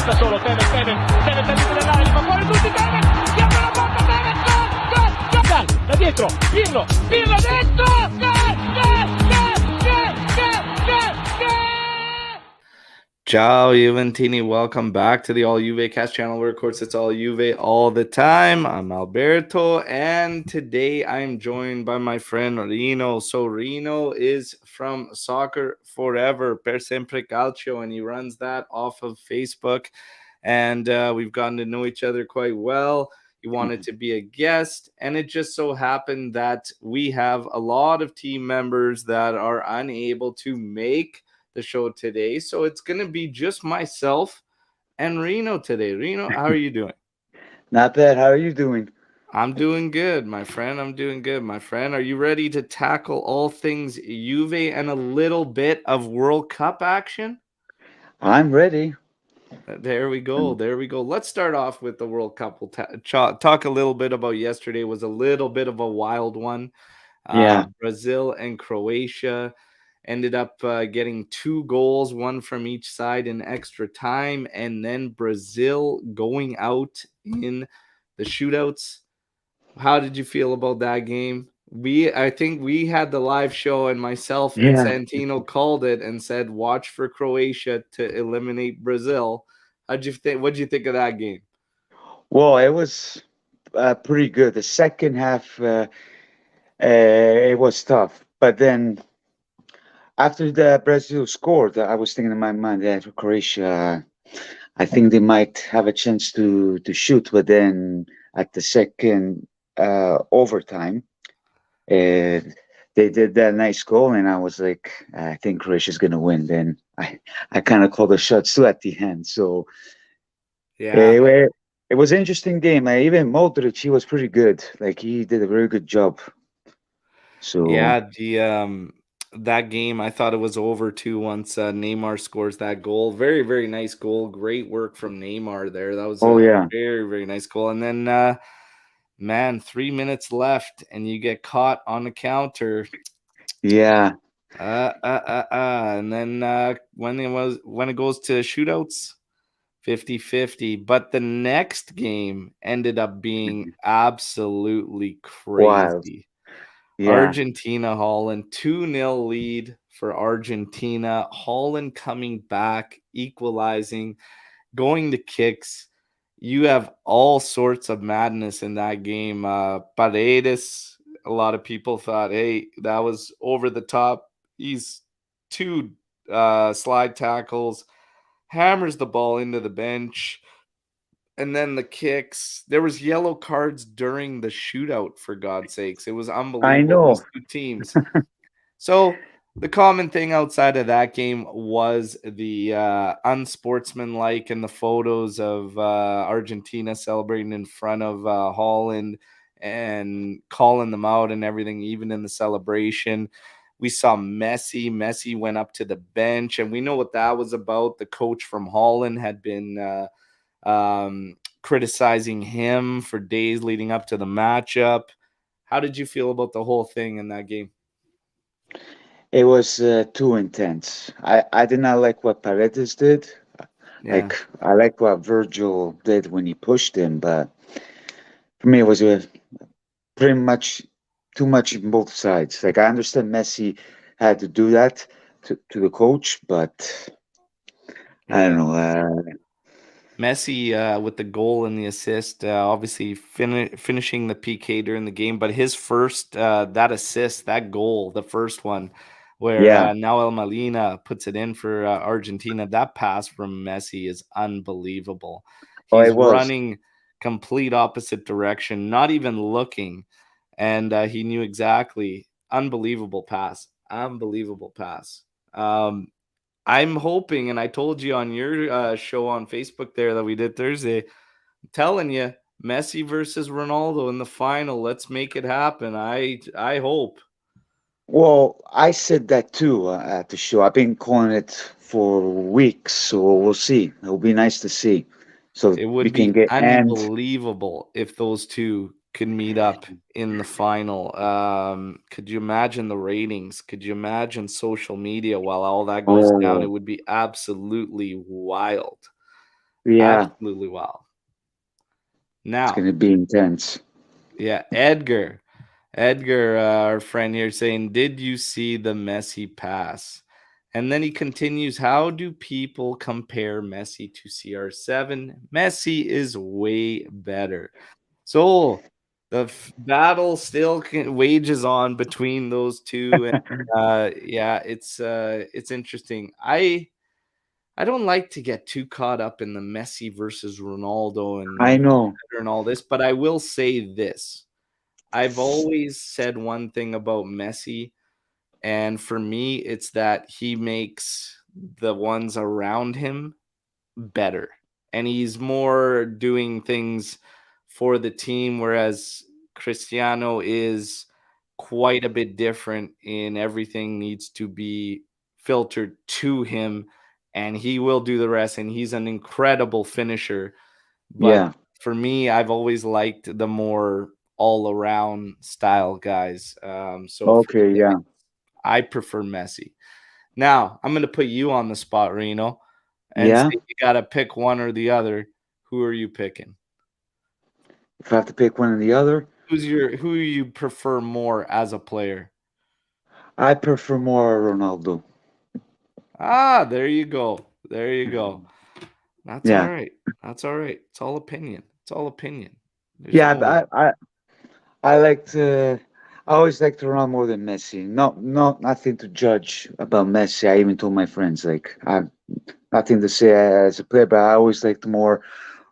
Da solo Tevez dentro dell'area, gli fa fuori tutti, Tevez, si apre la porta, Tevez, gol, da dietro, Pirlo dentro, Ciao Juventini, welcome back to the All Juve Cast channel where of course it's all Juve all the time. I'm Alberto and today I'm joined by my friend Rino. So Rino is from Soccer Forever, Per Sempre Calcio, and he runs that off of Facebook, and we've gotten to know each other quite well. He wanted to be a guest, and it just so happened that we have a lot of team members that are unable to make the show today, so it's gonna be just myself and Rino today. Rino, how are you doing? Not bad. How are you doing? I'm doing good, my friend. I'm doing good, my friend. Are you ready to tackle all things Juve and a little bit of World Cup action? I'm ready. There we go. There we go. Let's start off with the World Cup. We'll talk a little bit about yesterday. It was a little bit of a wild one. Yeah. Brazil and Croatia ended up getting 2 goals, one from each side in extra time, and then Brazil going out in the shootouts. How did you feel about that game? I think we had the live show, and myself and Yeah. Santino called it and said, "Watch for Croatia to eliminate Brazil." How'd you think? What'd you think of that game? Well, it was pretty good. The second half, it was tough. But then after the Brazil scored, I was thinking in my mind that Croatia, I think they might have a chance to shoot. But then at the second overtime, uh, they did that nice goal, and I was like, I think Croatia's gonna win. Then I kind of called the shots too at the end. So Yeah, it was an interesting game. Even Modric, he was pretty good. Like he did a very good job. So yeah. The that game, I thought it was over too once Neymar scores that goal. Very, very nice goal. Great work from Neymar there. That was oh a yeah, very, very nice goal. And then, man, 3 minutes left, and you get caught on the counter. yeah, And then when it goes to shootouts, 50-50. But the next game ended up being absolutely wild. crazy. Yeah, Argentina, Holland, 2-0 lead for Argentina. Holland coming back, equalizing, going to kicks. You have all sorts of madness in that game. Paredes, a lot of people thought, hey, that was over the top. He's 2 slide tackles, hammers the ball into the bench, and then the kicks. There was yellow cards during the shootout, for God's sakes. It was I unbelievable, know. these 2 teams. So, the common thing outside of that game was the unsportsmanlike and the photos of Argentina celebrating in front of Holland and calling them out and everything, even in the celebration. We saw Messi. Messi went up to the bench, and we know what that was about. The coach from Holland had been criticizing him for days leading up to the matchup. How did you feel about the whole thing in that game? It was too intense. I did not like what Paredes did. Yeah. Like I like what Virgil did when he pushed him, but for me it was pretty much too much in both sides. Like I understand Messi had to do that to the coach, but I don't Yeah. know. Messi with the goal and the assist, obviously finishing the PK during the game, but his first that assist, that goal, the first one, where Yeah. Nahuel Molina puts it in for Argentina, that pass from Messi is unbelievable. Oh, He's it was. running complete opposite direction, not even looking, and he knew exactly. Unbelievable pass, unbelievable pass. I'm hoping, and I told you on your show on Facebook there that we did Thursday, I'm telling you, Messi versus Ronaldo in the final. Let's make it happen. I hope. Well, I said that too at the show. I've been calling it for weeks, so we'll see. It'll be nice to see. So It we would can be get and unbelievable if those two could meet up in the final. Could you imagine the ratings? Could you imagine social media while all that goes down? It oh, would be absolutely wild. Yeah, Absolutely wild. it's Now, gonna be intense. yeah, Edgar. Edgar, our friend here, saying, "Did you see the Messi pass?" And then he continues, "How do people compare Messi to CR7? Messi is way better." So the battle still wages on between those two, and yeah, it's interesting. I don't like to get too caught up in the Messi versus Ronaldo and I who's know. better and all this, but I will say this. I've always said one thing about Messi, and for me, it's that he makes the ones around him better. And he's more doing things for the team, whereas Cristiano is quite a bit different in everything needs to be filtered to him, and he will do the rest. And he's an incredible finisher. But Yeah. for me, I've always liked the more all around style guys. So for Okay. me, Yeah. I prefer Messi. Now, I'm going to put you on the spot, Reno, and say Yeah. you got to pick one or the other. Who are you picking? If I have to pick one or the other, Who you prefer more as a player? I prefer more Ronaldo. Ah, there you go. There you go. That's all Yeah. right. That's all right. It's all opinion. It's all opinion. There's Yeah. no I like to. I always liked Ronaldo more than Messi. Nothing to judge about Messi. I even told my friends like I nothing to say as a player, but I always liked more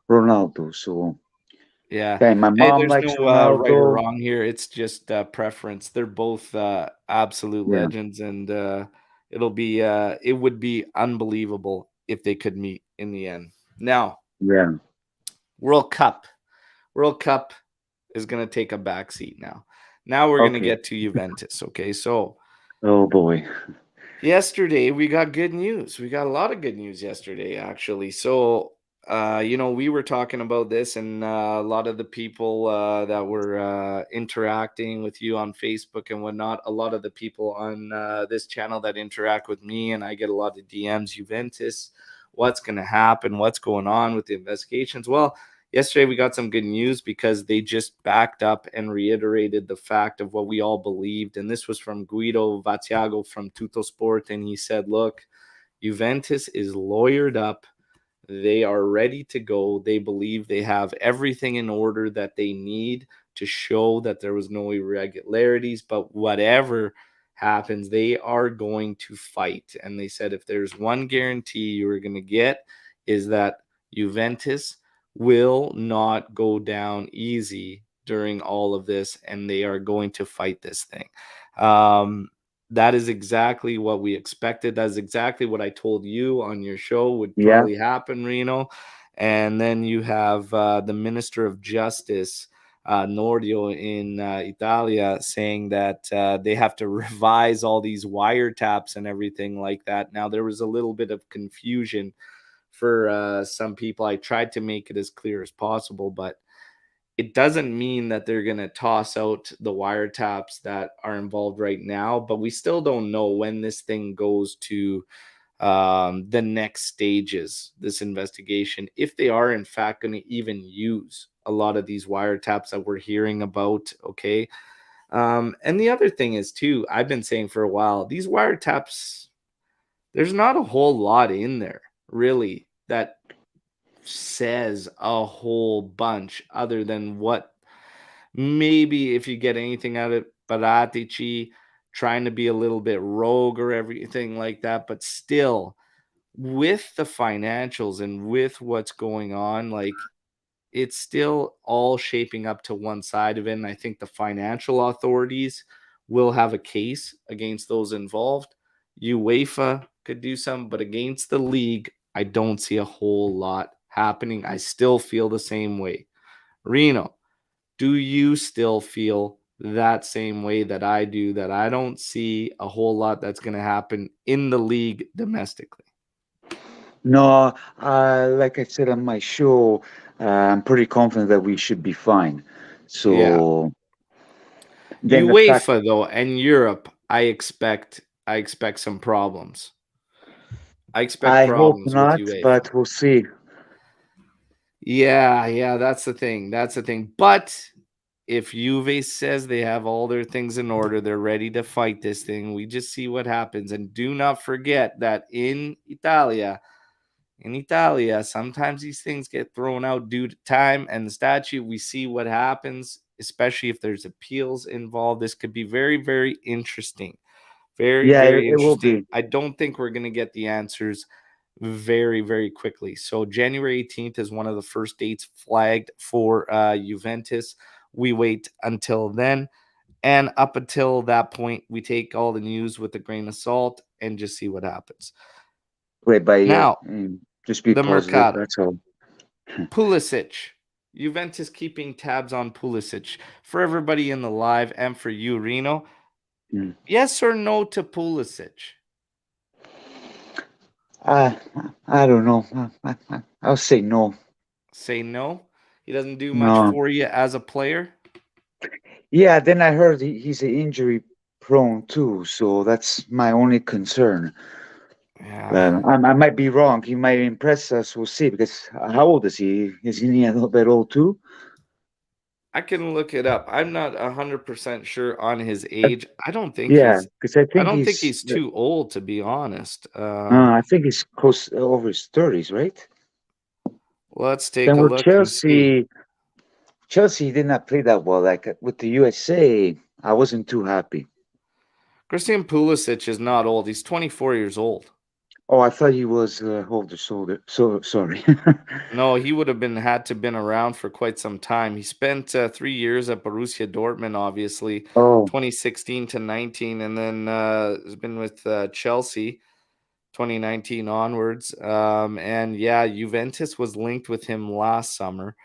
Ronaldo. So Yeah. yeah, my Hey, mom there's likes no right or Ronaldo. wrong here. It's just preference. They're both absolute Yeah. legends, and it would be unbelievable if they could meet in the end. Now, Yeah. World Cup. World Cup is going to take a back seat now. Now we're going to Okay. get to Juventus. Okay. So Oh boy. yesterday we got good news. We got a lot of good news yesterday, actually. So, we were talking about this, and a lot of the people that were interacting with you on Facebook and whatnot, a lot of the people on this channel that interact with me, and I get a lot of DMs, Juventus, what's going to happen? What's going on with the investigations? Well, yesterday we got some good news because they just backed up and reiterated the fact of what we all believed. And this was from Guido Vatiago from Tuttosport. And he said, look, Juventus is lawyered up. They are ready to go. They believe they have everything in order that they need to show that there was no irregularities. But whatever happens, they are going to fight. And they said if there's one guarantee you're going to get is that Juventus will not go down easy during all of this, and they are going to fight this thing. That is exactly what we expected. That's exactly what I told you on your show would Yeah. probably happen, Reno. And then you have the Minister of Justice, Nordio in Italia, saying that they have to revise all these wiretaps and everything like that. Now, there was a little bit of confusion for some people. I tried to make it as clear as possible, but it doesn't mean that they're going to toss out the wiretaps that are involved right now, but we still don't know when this thing goes to the next stages, this investigation, if they are in fact going to even use a lot of these wiretaps that we're hearing about. Okay. And the other thing is, too, I've been saying for a while, these wiretaps, there's not a whole lot in there really that says a whole bunch other than what maybe if you get anything out of Paratici trying to be a little bit rogue or everything like that, but still with the financials and with what's going on, like it's still all shaping up to one side of it. And I think the financial authorities will have a case against those involved. UEFA could do some, but against the league, I don't see a whole lot happening. I still feel the same way. Reno, do you still feel that same way that I do, that I don't see a whole lot that's going to happen in the league domestically? No, like I said on my show, I'm pretty confident that we should be fine. Yeah. So then the fact UEFA though and Europe, I expect some problems. I expect I hope problems with not, UEFA. but we'll see. Yeah, that's the thing. That's the thing. But if Juve says they have all their things in order, they're ready to fight this thing. We just see what happens. And do not forget that in Italia, sometimes these things get thrown out due to time and the statute. We see what happens, especially if there's appeals involved. This could be very, very interesting. Very, Yeah, very it will interesting. be. I don't think we're going to get the answers very, very quickly. So January 18th is one of the first dates flagged for Juventus. We wait until then. And up until that point, we take all the news with a grain of salt and just see what happens. Play by ear. Now, Just be the positive. Mercado. That's all. Pulisic. Juventus keeping tabs on Pulisic. For everybody in the live and for you, Reno, Mm. yes or no to Pulisic? I I don't know. I'll say no. Say no. He doesn't do much No. for you as a player. Yeah, then I heard he's injury prone too, so that's my only concern. Yeah. I might be wrong. He might impress us. We'll see. Because how old is he? Is he a little bit old too? I can look it up. I'm not 100% sure on his age. Yeah, because I don't think he's too old, to be honest. I think he's close over his 30s, right? Let's take Then a with look and see. Chelsea did not play that well. Like with the USA, I wasn't too happy. Christian Pulisic is not old. He's 24 years old. Oh, I thought he was older, so sorry. No, he would have been around for quite some time. He spent 3 years at Borussia Dortmund, obviously, Oh, 2016 to 19, and then has been with Chelsea 2019 onwards. And yeah, Juventus was linked with him last summer,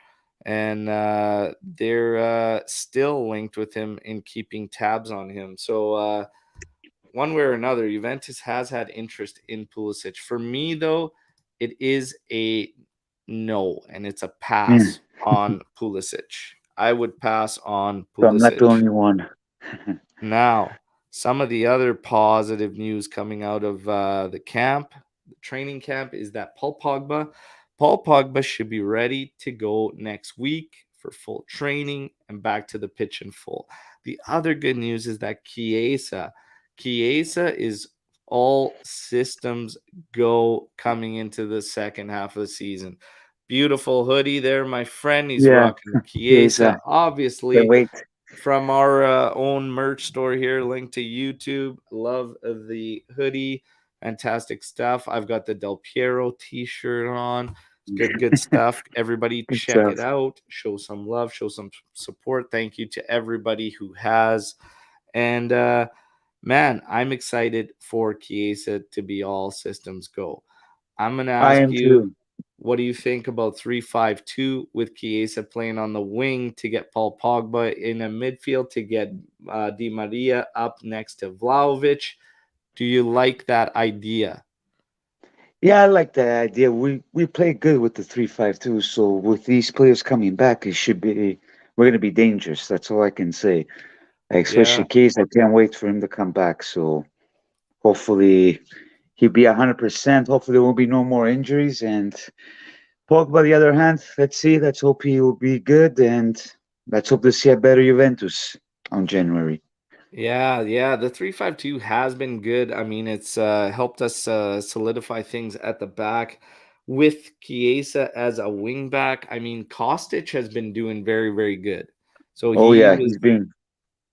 and they're still linked with him in keeping tabs on him. So one way or another, Juventus has had interest in Pulisic. For me, though, it is a no, and it's a yeah. pass on Pulisic. I would pass on So I'm not Pulisic. the only one. Now, some of the other positive news coming out of the training camp, is that Paul Pogba should be ready to go next week for full training and back to the pitch in full. The other good news is that Chiesa is all systems go coming into the second half of the season. Beautiful hoodie there, my friend. He's Yeah, rocking he's Chiesa, can't obviously wait. from our own merch store here, linked to YouTube. Love the hoodie. Fantastic stuff. I've got the Del Piero t-shirt on. It's good stuff. Everybody Good check stuff. it out. Show some love, show some support. Thank you to everybody who has. And man, I'm excited for Chiesa to be all systems go. I'm going to I ask am you, too. what do you think about 3-5-2 with Chiesa playing on the wing to get Paul Pogba in a midfield to get Di Maria up next to Vlahovic? Do you like that idea? Yeah, I like that idea. We play good with the 3-5-2. So with these players coming back, it should be we're gonna be dangerous. That's all I can say. Yeah. Especially Keys, I can't wait for him to come back. So hopefully he'll be 100%. Hopefully there won't be no more injuries. And Pogba, on the other hand, let's see. Let's hope he will be good, and let's hope to see a better Juventus on January. Yeah. The 3-5-2 has been good. I mean, it's helped us solidify things at the back with Chiesa as a wing back. I mean, Kostic has been doing very, very good. So Oh he yeah, was he's been.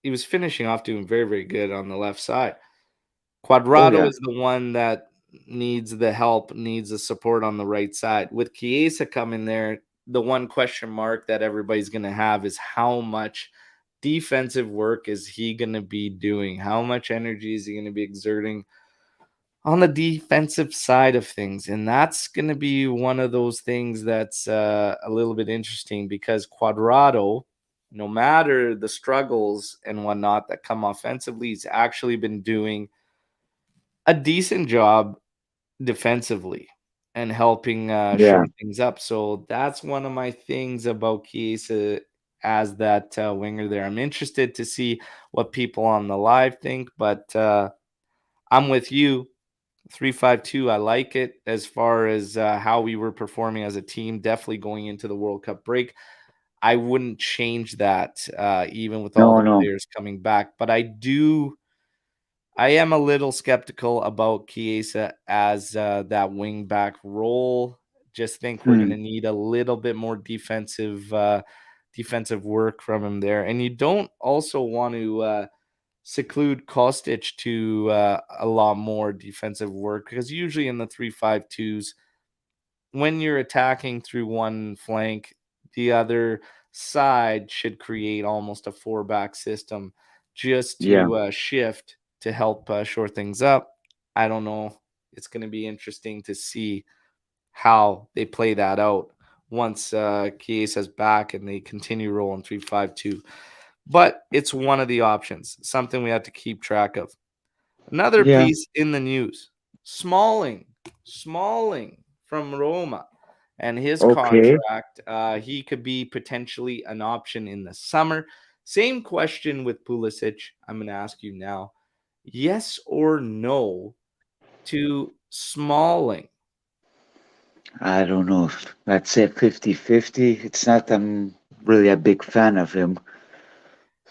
he was finishing off doing very, very good on the left side. Oh Quadrado yeah, is the one that needs the help, needs the support on the right side. With Chiesa coming there, the one question mark that everybody's going to have is how much defensive work is he going to be doing? How much energy is he going to be exerting on the defensive side of things? And that's going to be one of those things that's a little bit interesting, because Quadrado, no matter the struggles and whatnot that come offensively, he's actually been doing a decent job defensively and helping yeah, shore things up. So that's one of my things about Chiesa as that winger there. I'm interested to see what people on the live think, but I'm with you. 3-5-2, I like it as far as how we were performing as a team, definitely going into the World Cup break. I wouldn't change that, even with all No, the no. players coming back. But I am a little skeptical about Chiesa as that wing back role. Just think we're going Hmm. to need a little bit more defensive work from him there. And you don't also want to seclude Kostic to a lot more defensive work, because usually in the 3-5-2s, when you're attacking through one flank, the other side should create almost a four-back system just Yeah, to shift to help shore things up. I don't know. It's going to be interesting to see how they play that out once Chiesa's back and they continue rolling 3-5-2. But it's one of the options, something we have to keep track of. Another yeah. piece in the news: Smalling from Roma and his Okay. contract. He could be potentially an option in the summer. Same question with Pulisic. I'm going to ask you now: yes or no to Smalling? I don't know if I'd say 50-50. It's not, I'm really a big fan of him.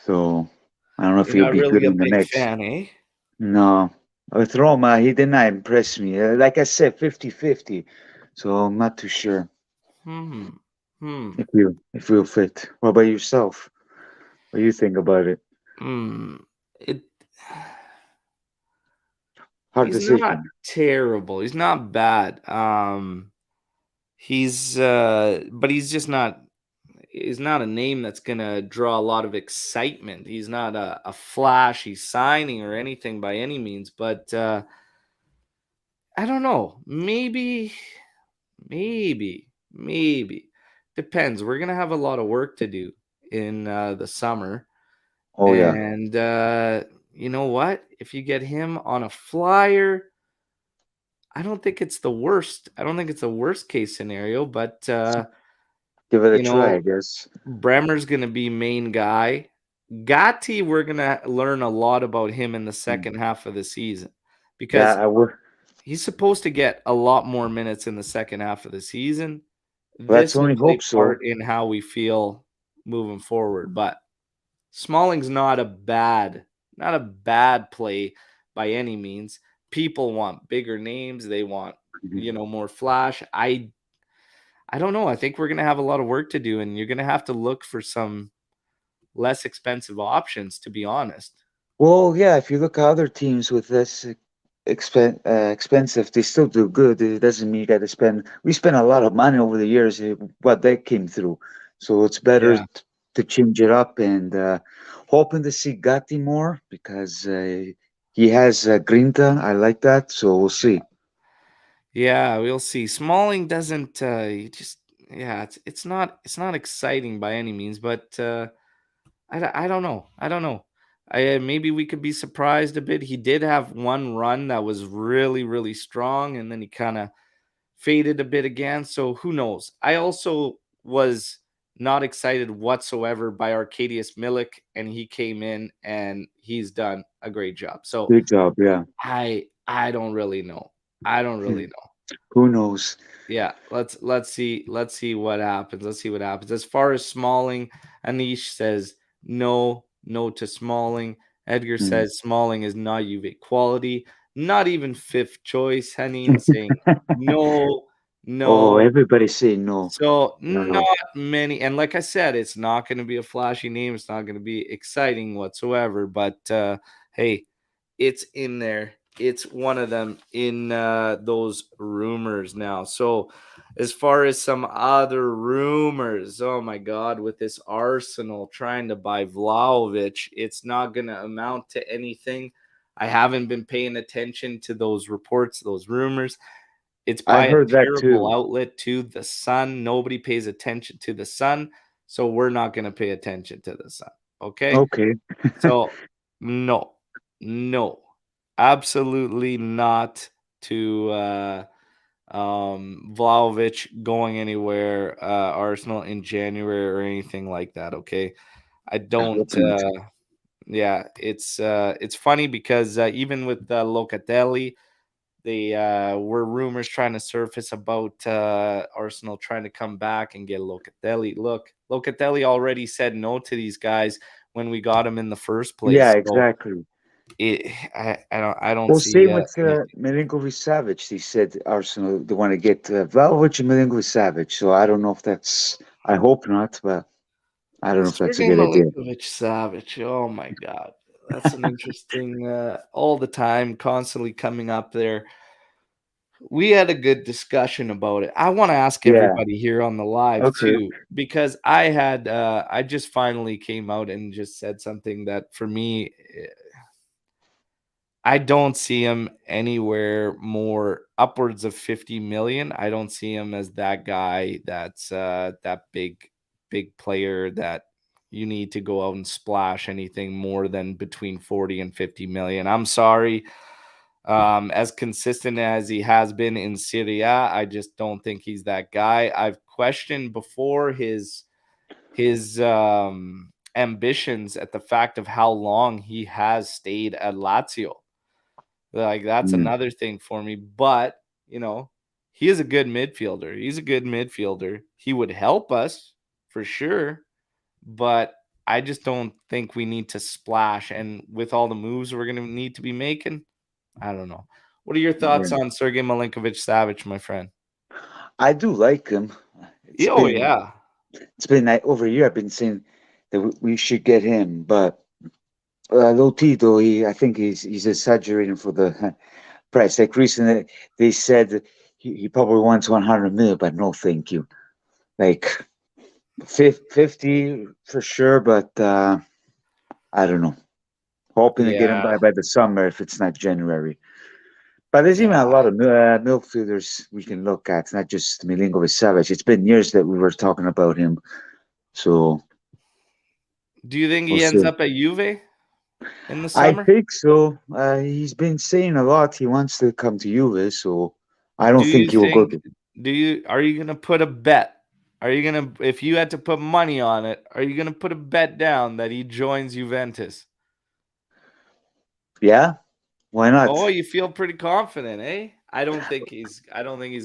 So I don't know if You're he'll not be good really a in the big mix. fan, eh? No. With Roma, he did not impress me. Like I said, 50-50. So I'm not too sure Hmm. Hmm. if we'll fit. What about yourself? What do you think about it? Hmm. It. Hard He's not decision. terrible. He's not bad. But he's not a name that's gonna draw a lot of excitement. He's not a flashy signing or anything by any means. But I don't know. Maybe depends. We're gonna have a lot of work to do in the summer, Oh yeah. and you know what? If you get him on a flyer, I don't think it's the worst. I don't think it's a worst case scenario, but Give it a you try, I know, guess. Bremer's going to be main guy. Gatti, we're going to learn a lot about him in the Mm. second half of the season, Yeah, because I would. he's supposed to get a lot more minutes in the second half of the season. Let's This will only play hope so. part in how we feel moving forward, but Smalling's not a bad play by any means. People want bigger names, they want, Mhm. more flash. I don't know. I think we're going to have a lot of work to do, and you're going to have to look for some less expensive options, to be honest. Well, yeah, if you look at other teams with less expensive, they still do good. It doesn't mean you got to spend. We spent a lot of money over the years, what they came through. So it's better Yeah. to change it up and hoping to see Gatti more because he has Grinta. I like that. So we'll see. Yeah, we'll see. Smalling doesn't he just yeah, it's not exciting by any means, but I don't know. I don't know. Maybe we could be surprised a bit. He did have one run that was really, really strong, and then he kind of faded a bit again. So who knows? I also was not excited whatsoever by Arcadius Milik, and he came in and he's done a great job. So Good job. Yeah. I don't really know. I don't Hmm. really know. Who knows? Yeah, let's see what happens. Let's see what happens. As far as Smalling, Anish says no to Smalling. Edgar Hmm. says Smalling is not Juve quality, not even fifth choice. Henin saying no, Oh, no. everybody say no. So No, not no. many, and like I said, it's not going to be a flashy name. It's not going to be exciting whatsoever. But hey, it's in there. It's one of them in those rumors now. So as far as some other rumors, oh my God, with this Arsenal trying to buy Vlahovic, it's not going to amount to anything. I haven't been paying attention to those reports, those rumors. It's I by a heard that terrible too. outlet to the Sun. Nobody pays attention to the Sun, so we're not going to pay attention to the Sun. Okay? Okay. So no, no, absolutely not to Vlahovic going anywhere, Arsenal in January or anything like that. Okay, I I don't. hope not. Yeah, it's funny because even with Locatelli, They were rumors trying to surface about Arsenal trying to come back and get Locatelli. Look, Locatelli already said no to these guys when we got him in the first Yeah, place. So exactly. I don't Well, see same with anything. Milinkovic-Savic. They said Arsenal they want to get Vlahovic and Milinkovic-Savic. So I don't know if that's. I hope not, but I don't know if that's a Sergey good idea. Milinkovic-Savic. Oh my God, that's an interesting. All the time, constantly coming up there. We had a good discussion about it. I want to ask Yeah. everybody here on the live Okay. too, because I just finally came out and just said something that for me, I don't see him anywhere more upwards of 50 million. I don't see him as that guy that's that big player that you need to go out and splash anything more than between 40 and 50 million. I'm sorry. As consistent as he has been in Serie A, I just don't think he's that guy. I've questioned before his ambitions at the fact of how long he has stayed at Lazio. Like that's Mm, another thing for me. But he is a good midfielder. He's a good midfielder. He would help us for sure, but I just don't think we need to splash. And with all the moves we're going to need to be making, I don't know. What are your thoughts yeah. on Sergey Milinkovic-Savic, my friend? I do like him. It's Oh been yeah, it's been like over a year. I've been saying that we should get him, but Lotito, I think he's exaggerating for the price. Like recently, they said he probably wants 100 million, but no, thank you. Like 50 for sure, but I don't know. Hoping to get him yeah, by the summer if it's not January. But there's even a yeah. lot of midfielders we can look at, not just Milinkovic Savic. It's been years that we were talking about him, so Do you think we'll he ends see. up at Juve in the I summer? think so. He's been saying a lot. He wants to come to Juve, so I Do don't you think he will go think to. are you gonna put a bet? Are you gonna if you had to put money on it, are you gonna put a bet down that he joins Juventus? Yeah, why Oh, not? you feel pretty confident, eh? I don't think he's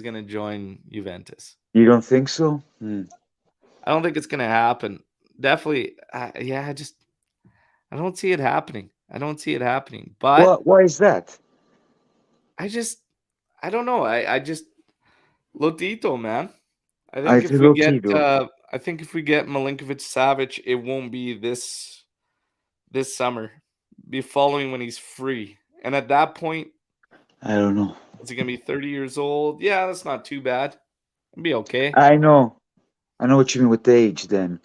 gonna join Juventus. You don't think so? Hmm. I don't think it's gonna happen. Definitely, yeah. I don't see it happening. I don't see it happening. But Why is that? I just I don't know. I just Lotito, man. I I think if feel we low get key though. Milinkovic Savic, it won't be this summer. Be following when he's free. And at that point, I don't know. is he gonna be 30 years old? Yeah, that's not too bad. It'll be okay. I know. I know what you mean with the age. Then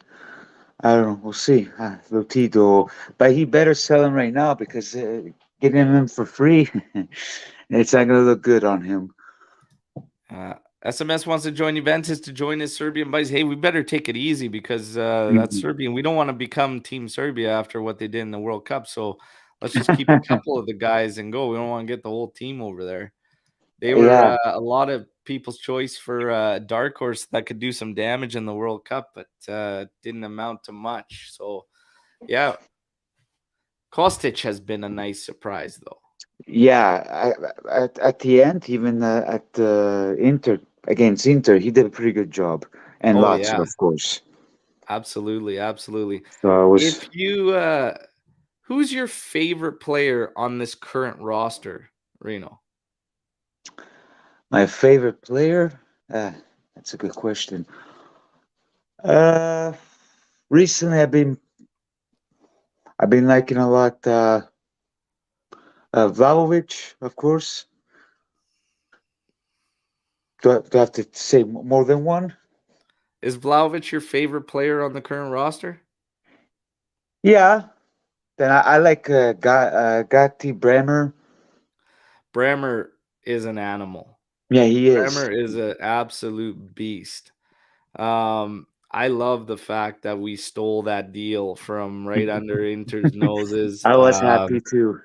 I don't know. We'll see. Lotito, but he better sell him right now because getting him for free, it's not gonna look good on him. Uh, SMS wants to join Juventus to join his Serbian buddies. Hey, we better take it easy because that's Mhm. Serbian. We don't want to become Team Serbia after what they did in the World Cup. So let's just keep a couple of the guys and go. We don't want to get the whole team over there. They were Yeah, a lot of people's choice for dark horse that could do some damage in the World Cup, but didn't amount to much. So yeah, Kostic has been a nice surprise though. yeah. At the end, even at Inter against Inter, he did a pretty good job, and Oh Lazio, yeah, of course. absolutely, absolutely. So I was If you who's your favorite player on this current roster, Reno? my favorite player. That's a good question. Uh, Recently I've been liking a lot Vlahovic, of course. Do I have to say more than one? Is Vlahovic your favorite player on the current roster? Yeah. Then I like Gatti Bremer. Bremer is an animal. Yeah, he is. Bremer is an absolute beast. I love the fact that we stole that deal from right under Inter's noses. I was happy too.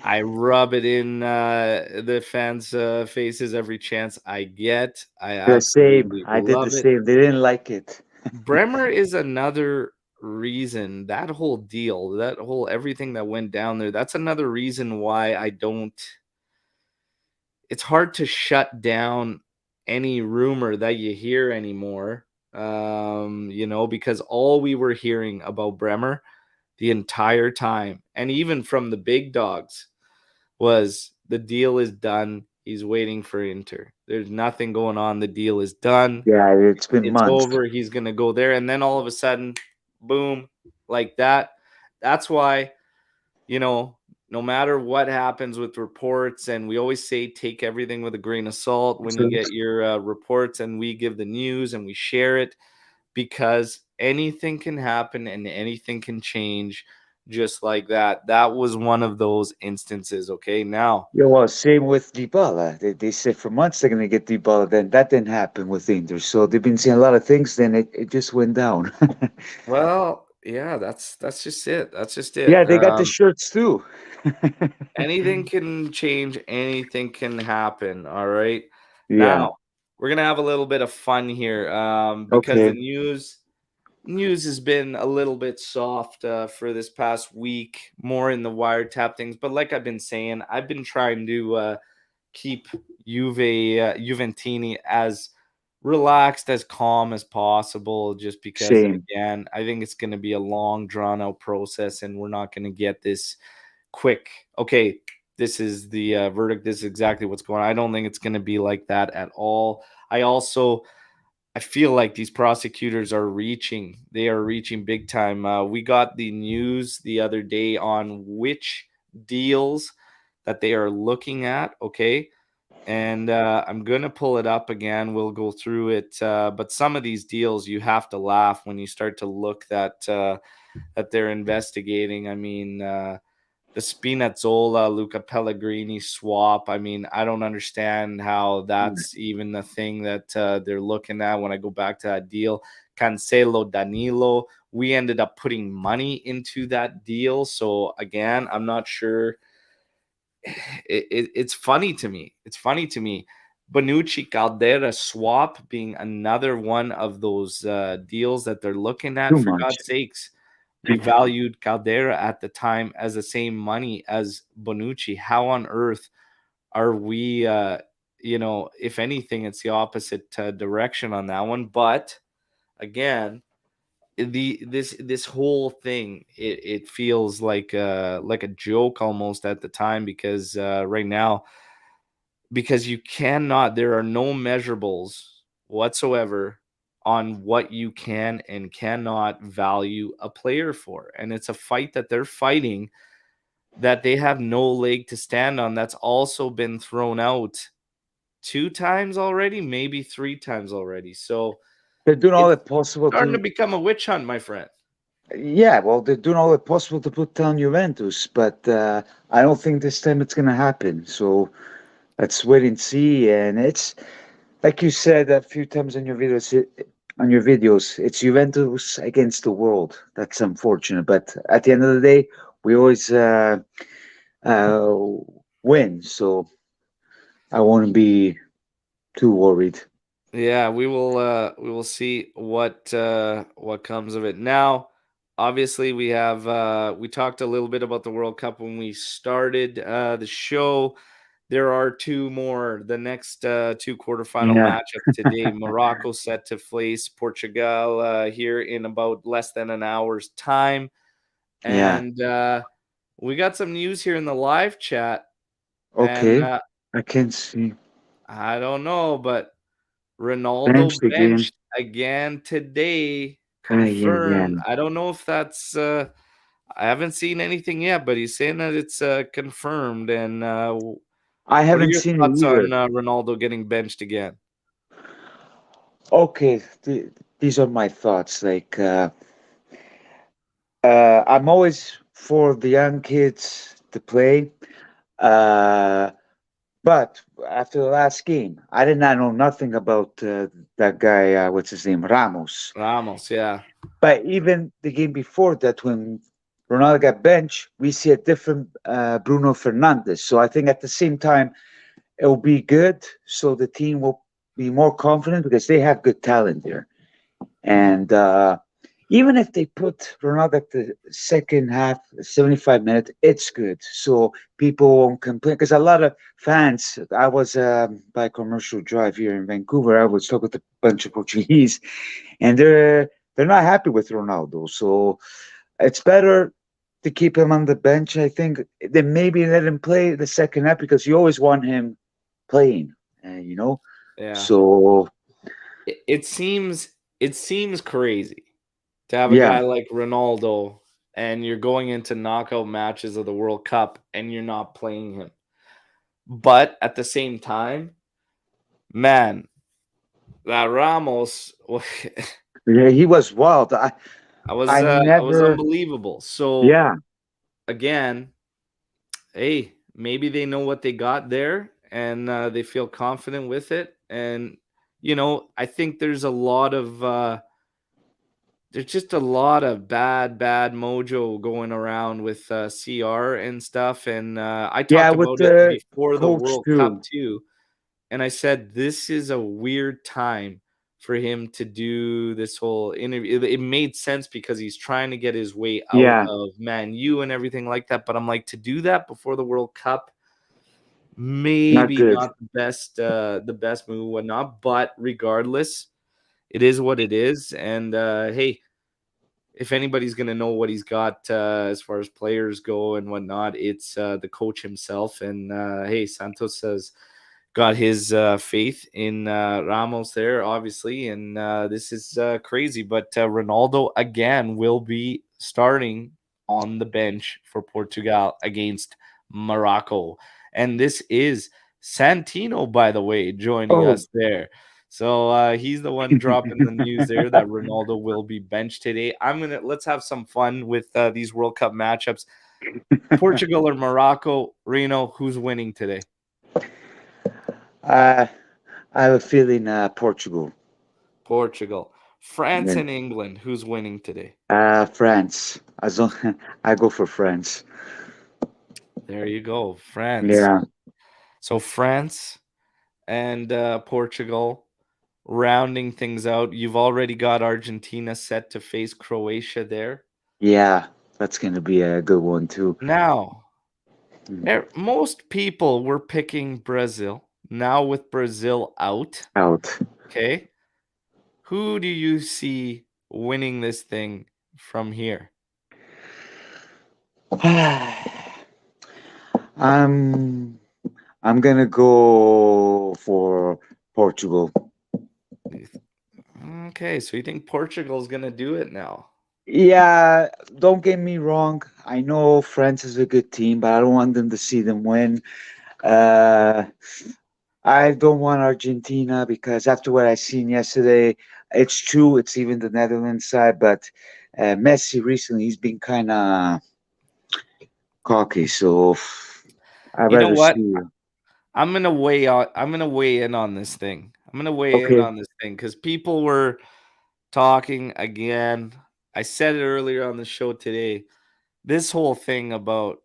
I rub it in the fans' faces every chance I get. I The same. absolutely I did the love it. same. They didn't like it. Bremer is another reason that whole deal, that whole everything that went down there. That's another reason why I don't it's hard to shut down any rumor that you hear anymore. Because all we were hearing about Bremer the entire time, and even from the big dogs, was the deal is done. He's waiting for Inter. There's nothing going on. The deal is done. Yeah, it's been It's months. over. He's going to go there. And then all of a sudden, boom, like that. That's why, no matter what happens with reports, and we always say take everything with a grain of salt when you get your reports, and we give the news and we share it, because anything can happen and anything can change just like that. That was one of those instances. Okay, now. Yeah, well, same with Dybala. They said for months they're going to get Dybala. Then that didn't happen with Inter. So they've been seeing a lot of things. Then it just went down. Well, yeah, that's just it. That's just it. Yeah, they got the shirts too. Anything can change. Anything can happen. All right. Yeah. Now we're gonna have a little bit of fun here, because the Okay. news has been a little bit soft for this past week, more in the wiretap things. But like I've been saying, I've been trying to keep Juventini as relaxed, as calm as possible, just because, Same. again, I think it's going to be a long, drawn out process, and we're not going to get this quick. Okay, this is the verdict. This is exactly what's going on. I don't think it's going to be like that at all. I feel like these prosecutors are reaching. They are reaching big time. We got the news the other day on which deals that they are looking at. Okay. And I'm going to pull it up again. We'll go through it. But some of these deals, you have to laugh when you start to look that they're investigating. I mean, the Spinazzola, Luca Pellegrini swap. I mean, I don't understand how that's even the thing that they're looking at when I go back to that deal. Cancelo, Danilo. We ended up putting money into that deal. So, again, I'm not sure. It's funny to me. It's funny to me. Bonucci Caldera swap being another one of those deals that they're looking at. Too For much. God's sakes, we valued Caldera at the time as the same money as Bonucci. How on earth are we? If anything, it's the opposite direction on that one. But again, this whole thing, it feels like a joke almost at the time, because right now, because you cannot, there are no measurables whatsoever on what you can and cannot value a player for. And it's a fight that they're fighting that they have no leg to stand on. That's also been thrown out 2 times already, maybe 3 times already. So They're doing all it's it possible starting to to. become a witch hunt, my friend. Yeah, well, they're doing all it possible to put down Juventus, but I don't think this time it's going to happen. So let's wait and see. And it's like you said a few times on your videos. It's Juventus against the world. That's unfortunate, but at the end of the day, we always uh, win. So I won't be too worried. Yeah, we will see what comes of it. Now, obviously we talked a little bit about the World Cup when we started the show. There are two more. The next two quarterfinal Yeah, matchups today. Morocco set to face Portugal here in about less than an hour's time. yeah. And we got some news here in the live chat. And Okay, I can see. I don't know, but Ronaldo Benched again. benched again today. Yeah, yeah. Confirmed. I don't know if that's I haven't seen anything yet, but he's saying that it's confirmed. And I what are haven't your seen it thoughts on either. Ronaldo getting benched again? Okay, these are my thoughts. Like, I'm always for the young kids to play. Uh, but after the last game, I did not know nothing about that guy. What's his name? Ramos. Ramos, yeah. But even the game before that, when Ronaldo got benched, we see a different Bruno Fernandes. So I think at the same time, it will be good. So the team will be more confident because they have good talent there. And even if they put Ronaldo at the second half, 75 minutes, it's good. So people won't complain. Because a lot of fans, I was by commercial drive here in Vancouver, I was talking with a bunch of Portuguese, and they're not happy with Ronaldo. So it's better to keep him on the bench, I think, then maybe let him play the second half because you always want him playing, you know. Yeah. So It seems crazy to have a yeah, guy like Ronaldo and you're going into knockout matches of the World Cup and you're not playing him. But at the same time, man, that Ramos yeah, he was wild. I I was never, unbelievable. So yeah, again, hey, maybe they know what they got there and they feel confident with it. And I think there's just a lot of bad mojo going around with CR and stuff. And I yeah, talked with about it the before the coach World Cup too. too. And I said, this is a weird time for him to do this whole interview. It made sense because he's trying to get his way out Yeah, of Man U and everything like that. But I'm like, to do that before the World Cup, not maybe good. not the best move, whatnot. But regardless, it is what it is. And hey, if anybody's going to know what he's got as far as players go and whatnot, it's the coach himself. And hey, Santos has got his faith in Ramos there, obviously. And this is crazy. But Ronaldo, again, will be starting on the bench for Portugal against Morocco. And this is Santino, by the way, joining Oh, us there. So he's the one dropping the news there that Ronaldo will be benched today. Let's have some fun with these World Cup matchups. Portugal or Morocco, Reno, who's winning today? uh, I have a feeling Portugal. Portugal. France Yeah. and England, who's winning today? France. I go for France. There you go, France. Yeah, So France and Portugal rounding things out. You've already got Argentina set to face Croatia there. yeah, that's gonna be a good one too. Now, Mm. most people were picking Brazil. Now with Brazil out, Out. okay, who do you see winning this thing from here? I'm I'm gonna go for Portugal. Okay, so you think Portugal's gonna do it now? Yeah, don't get me wrong. I know France is a good team, but I don't want them to see them win. Uh, I don't want Argentina because after what I seen yesterday, it's true. It's even the Netherlands side, but Messi recently he's been kind of cocky. So I'd You know rather what? see. I'm gonna weigh in on this thing. I'm gonna weigh in Okay. on this thing because people were talking again. I said it earlier on the show today. This whole thing about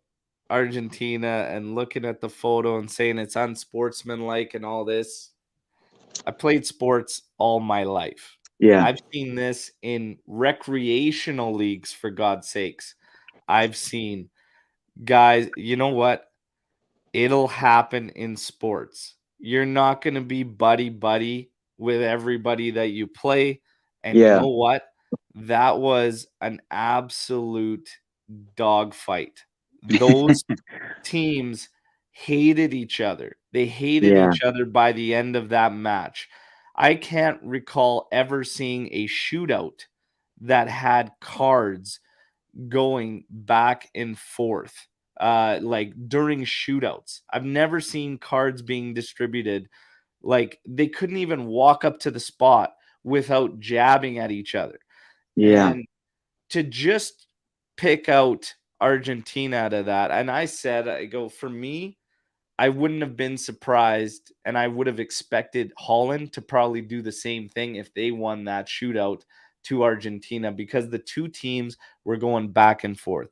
Argentina and looking at the photo and saying it's unsportsmanlike and all this. I played sports all my life. Yeah. I've seen this in recreational leagues, for God's sakes. I've seen guys, you know what? It'll happen in sports. You're not going to be buddy buddy with everybody that you play. And you Yeah. know what? That was an absolute dogfight. Those teams hated each other. They hated Yeah. each other by the end of that match. I can't recall ever seeing a shootout that had cards going back and forth like during shootouts. I've never seen cards being distributed like they couldn't even walk up to the spot without jabbing at each other. Yeah. And to just pick out Argentina out of that, and I go, for me, I wouldn't have been surprised, and I would have expected Holland to probably do the same thing if they won that shootout to Argentina because the two teams were going back and forth.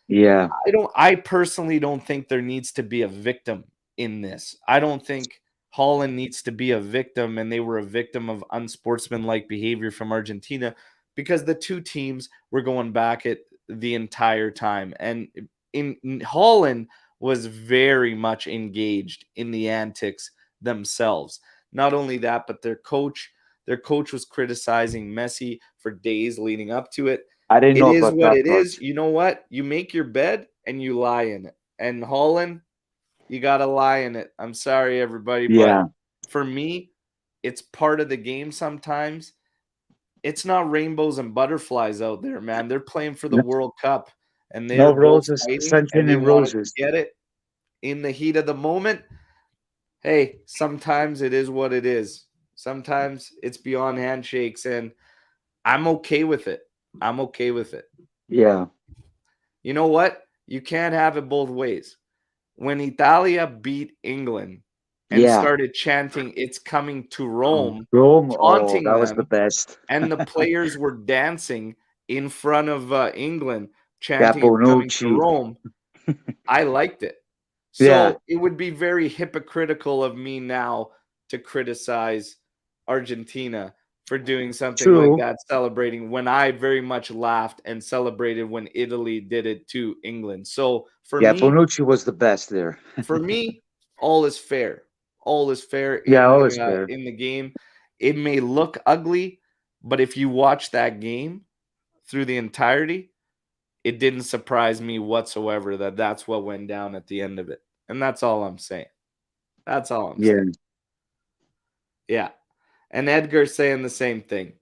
Yeah. I personally don't think there needs to be a victim in this. I don't think Holland needs to be a victim and they were a victim of unsportsmanlike behavior from Argentina because the two teams were going back at the entire time. And in Holland was very much engaged in the antics themselves. Not only that, but their coach was criticizing Messi for days leading up to it. I didn't It know is about what that it part. is. You know what? You make your bed and you lie in it. And Holland, you got to lie in it. I'm sorry, everybody, but Yeah, for me, it's part of the game sometimes. It's not rainbows and butterflies out there, man. They're playing for the no, World Cup, and no they're both roses, fighting, and sunshine they and wanted to roses. get it in the heat of the moment. Hey, sometimes it is what it is. Sometimes it's beyond handshakes, and I'm okay with it. I'm okay with it. Yeah, You know what? You can't have it both ways. When Italia beat England and yeah. started chanting, "It's coming to Rome," Rome, oh, taunting that was the them, best. and the players were dancing in front of England, That chanting, "It's coming to Bonucci. Rome," I liked it. Yeah, So it would be very hypocritical of me now to criticize Argentina for doing something like true. that, celebrating when I very much laughed and celebrated when Italy did it to England. So Yeah, Bonucci was the best there. for me, all is fair. All is fair Yeah, always fair. in the game. It may look ugly, but if you watch that game through the entirety, it didn't surprise me whatsoever that that's what went down at the end of it. And that's all I'm saying. That's all I'm Yeah, saying. Yeah. And Edgar's saying the same thing.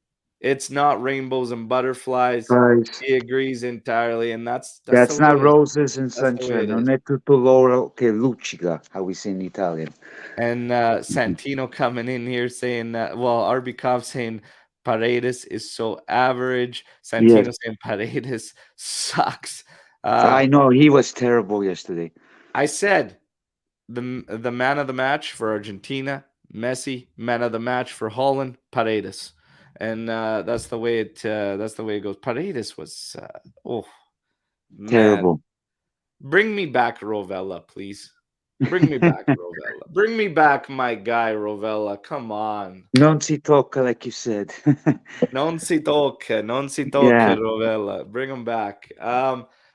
It's not rainbows and butterflies. guys. He agrees entirely, and that's the That's way not it is. roses and That's the way sunshine. it Non is. è tutto l'oro che luccica, how we say in Italian. And Santino coming in here saying that, well, RB Cop saying Paredes is so average. Yes, Santino saying Paredes sucks. I know he was terrible yesterday. I said the man of the match for Argentina, Messi. Man of the match for Holland, Paredes. And that's the way it goes. Paredes was oh man. Terrible. Bring me back Rovella, please. Bring me back Rovella. Bring me back my guy Rovella. Come on. Non si tocca, like you said. Non si tocca Yeah. Rovella. Bring him back.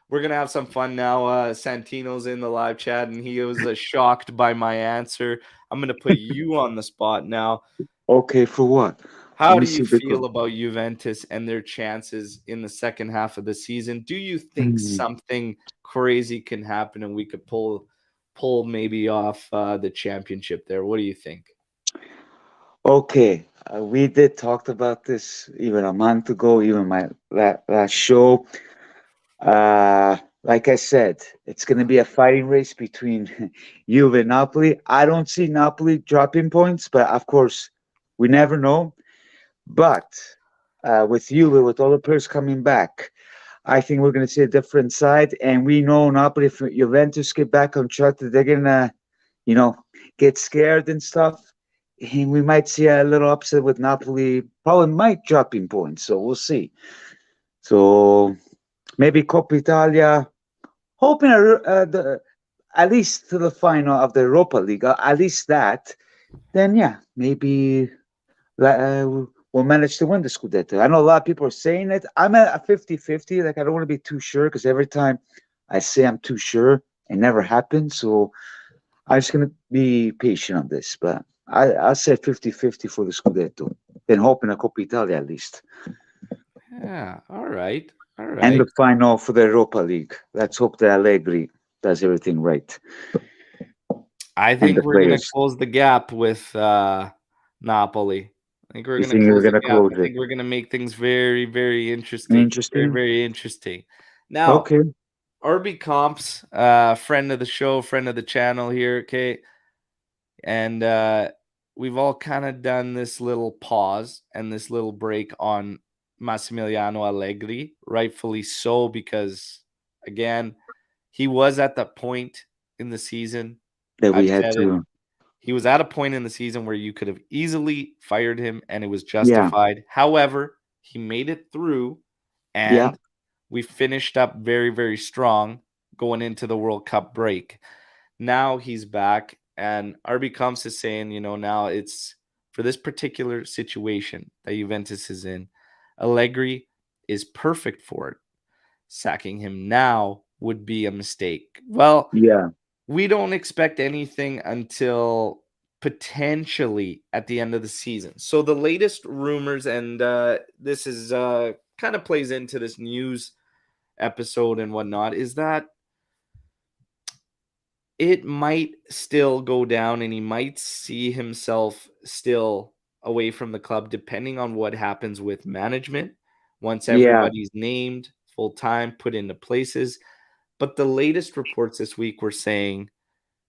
We're gonna have some fun now. Santino's in the live chat, and he was shocked by my answer. I'm gonna put you on the spot now. Okay, for what? Let How me do you see the feel about Juventus and their chances in the second half of the season? Do you think Mm. something crazy can happen and we could pull maybe off the championship there? What do you think? Okay, we did talked about this even a month ago, even my last show. Like I said, it's going to be a fighting race between Juve and Napoli. I don't see Napoli dropping points, but of course, we never know. But with Juve, with all the players coming back, I think we're going to see a different side. And we know Napoli, if Juventus get back on track, they're going to, you know, get scared and stuff. And we might see a little upset with Napoli. Probably might dropping points. So we'll see. So maybe Coppa Italia, hoping at least to the final of the Europa League, at least that. Then yeah, maybe we'll manage to win the Scudetto. I know a lot of people are saying it. I'm at a 50-50. Like I don't want to be too sure because every time I say I'm too sure, it never happens. So I'm just gonna be patient on this. But I'll say 50-50 for the Scudetto. Then hoping a Coppa Italia at least. Yeah, all right. All And right. the final for the Europa League. Let's hope that Allegri does everything right. I And the think we're gonna players. close the gap with Napoli. I think we're You gonna think we're close the gonna gap. close I it? think we're gonna make things very, very interesting. Very, Interesting. very interesting. Now, Okay. RB Comps, friend of the show, friend of the channel here, okay? And we've all kind of done this little pause and this little break on Massimiliano Allegri, rightfully so, because again, he was at that point in the season. That we I've had said it. to. He was at a point in the season where you could have easily fired him and it was Yeah. justified. However, he made it through Yeah. and we finished up very, very strong going into the World Cup break. Now he's back, and RB Combs is saying, now it's for this particular situation that Juventus is in. Allegri is perfect for it. Sacking him now would be a mistake. Well, Yeah. we don't expect anything until potentially at the end of the season. So the latest rumors, and this is kind of plays into this news episode and whatnot, is that it might still go down and he might see himself still away from the club depending on what happens with management once Yeah. everybody's named full time, put into places. But the latest reports this week were saying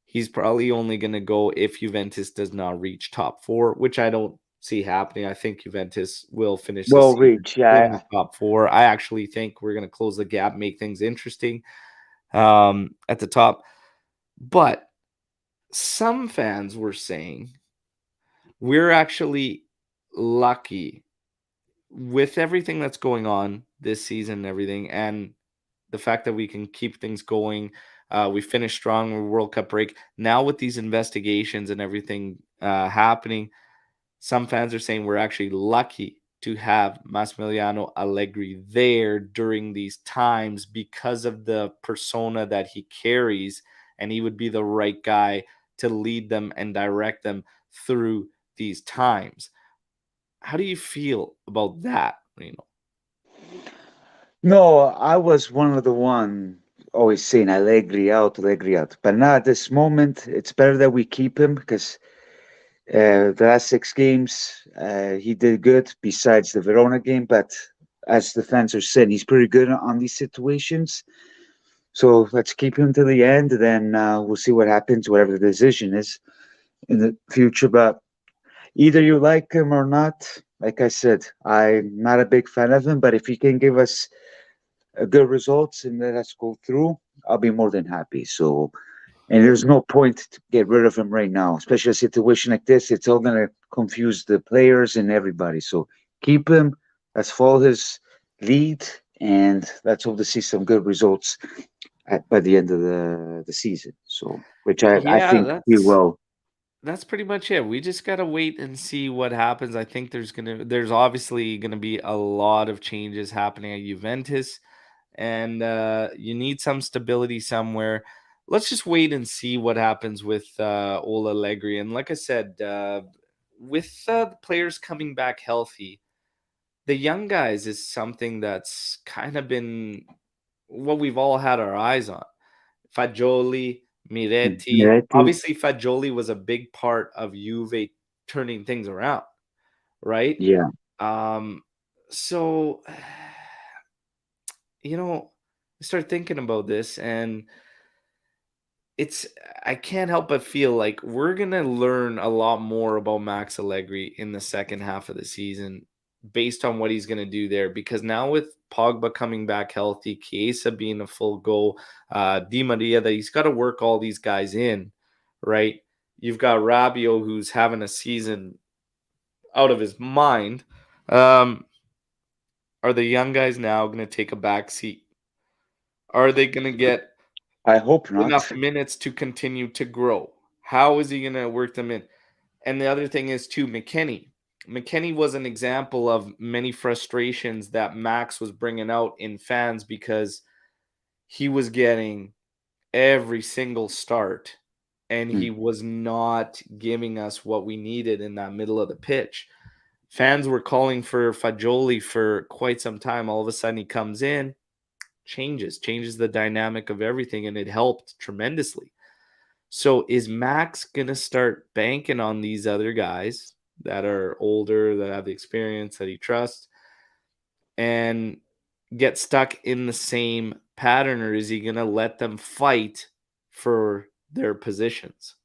he's probably only going to go if Juventus does not reach top four, which I don't see happening. I think Juventus will finish the Well, season Rich, in the yeah. top four. I actually think we're going to close the gap, make things interesting at the top. But some fans were saying we're actually lucky with everything that's going on this season and everything, and the fact that we can keep things going. We finished strong with World Cup break. Now with these investigations and everything happening, some fans are saying we're actually lucky to have Massimiliano Allegri there during these times because of the persona that he carries, and he would be the right guy to lead them and direct them through these times. How do you feel about that, Reno? No, I was one of the one always saying Allegri out, Allegri out. But now at this moment, it's better that we keep him because the last 6 games he did good. Besides the Verona game, but as the fans are saying, he's pretty good on these situations. So let's keep him to the end. Then we'll see what happens, whatever the decision is in the future. But either you like him or not, like I said, I'm not a big fan of him. But if he can give us good results and let us go through, I'll be more than happy. So, and there's no point to get rid of him right now, especially a situation like this. It's all gonna confuse the players and everybody. So keep him. Let's follow his lead, and let's hope to see some good results by the end of the season. So, which I Yeah, think he will. that's pretty much it. We just gotta wait and see what happens. I think there's obviously gonna be a lot of changes happening at Juventus, and you need some stability somewhere. Let's just wait and see what happens with Ola Allegri. And like I said, with the players coming back healthy, the young guys is something that's kind of been what we've all had our eyes on. Fagioli, Miretti. Miretti, Obviously, Fagioli was a big part of Juve turning things around, right? yeah, Um, so I start thinking about this, and it's I can't help but feel like we're gonna learn a lot more about Max Allegri in the second half of the season based on what he's gonna do there. Because now with Pogba coming back healthy, Chiesa being a full go, Di Maria, that he's got to work all these guys in, right? You've got Rabiot who's having a season out of his mind. Um, are the young guys now gonna take a back seat? Are they gonna get I hope enough not. minutes to continue to grow? How is he going to work them in? And the other thing is too, McKennie. McKennie was an example of many frustrations that Max was bringing out in fans because he was getting every single start and Hmm. he was not giving us what we needed in that middle of the pitch. Fans were calling for Fagioli for quite some time. All of a sudden he comes in, changes the dynamic of everything, and it helped tremendously. So is Max gonna start banking on these other guys that are older, that have the experience that he trusts, and get stuck in the same pattern, or is he gonna let them fight for their positions?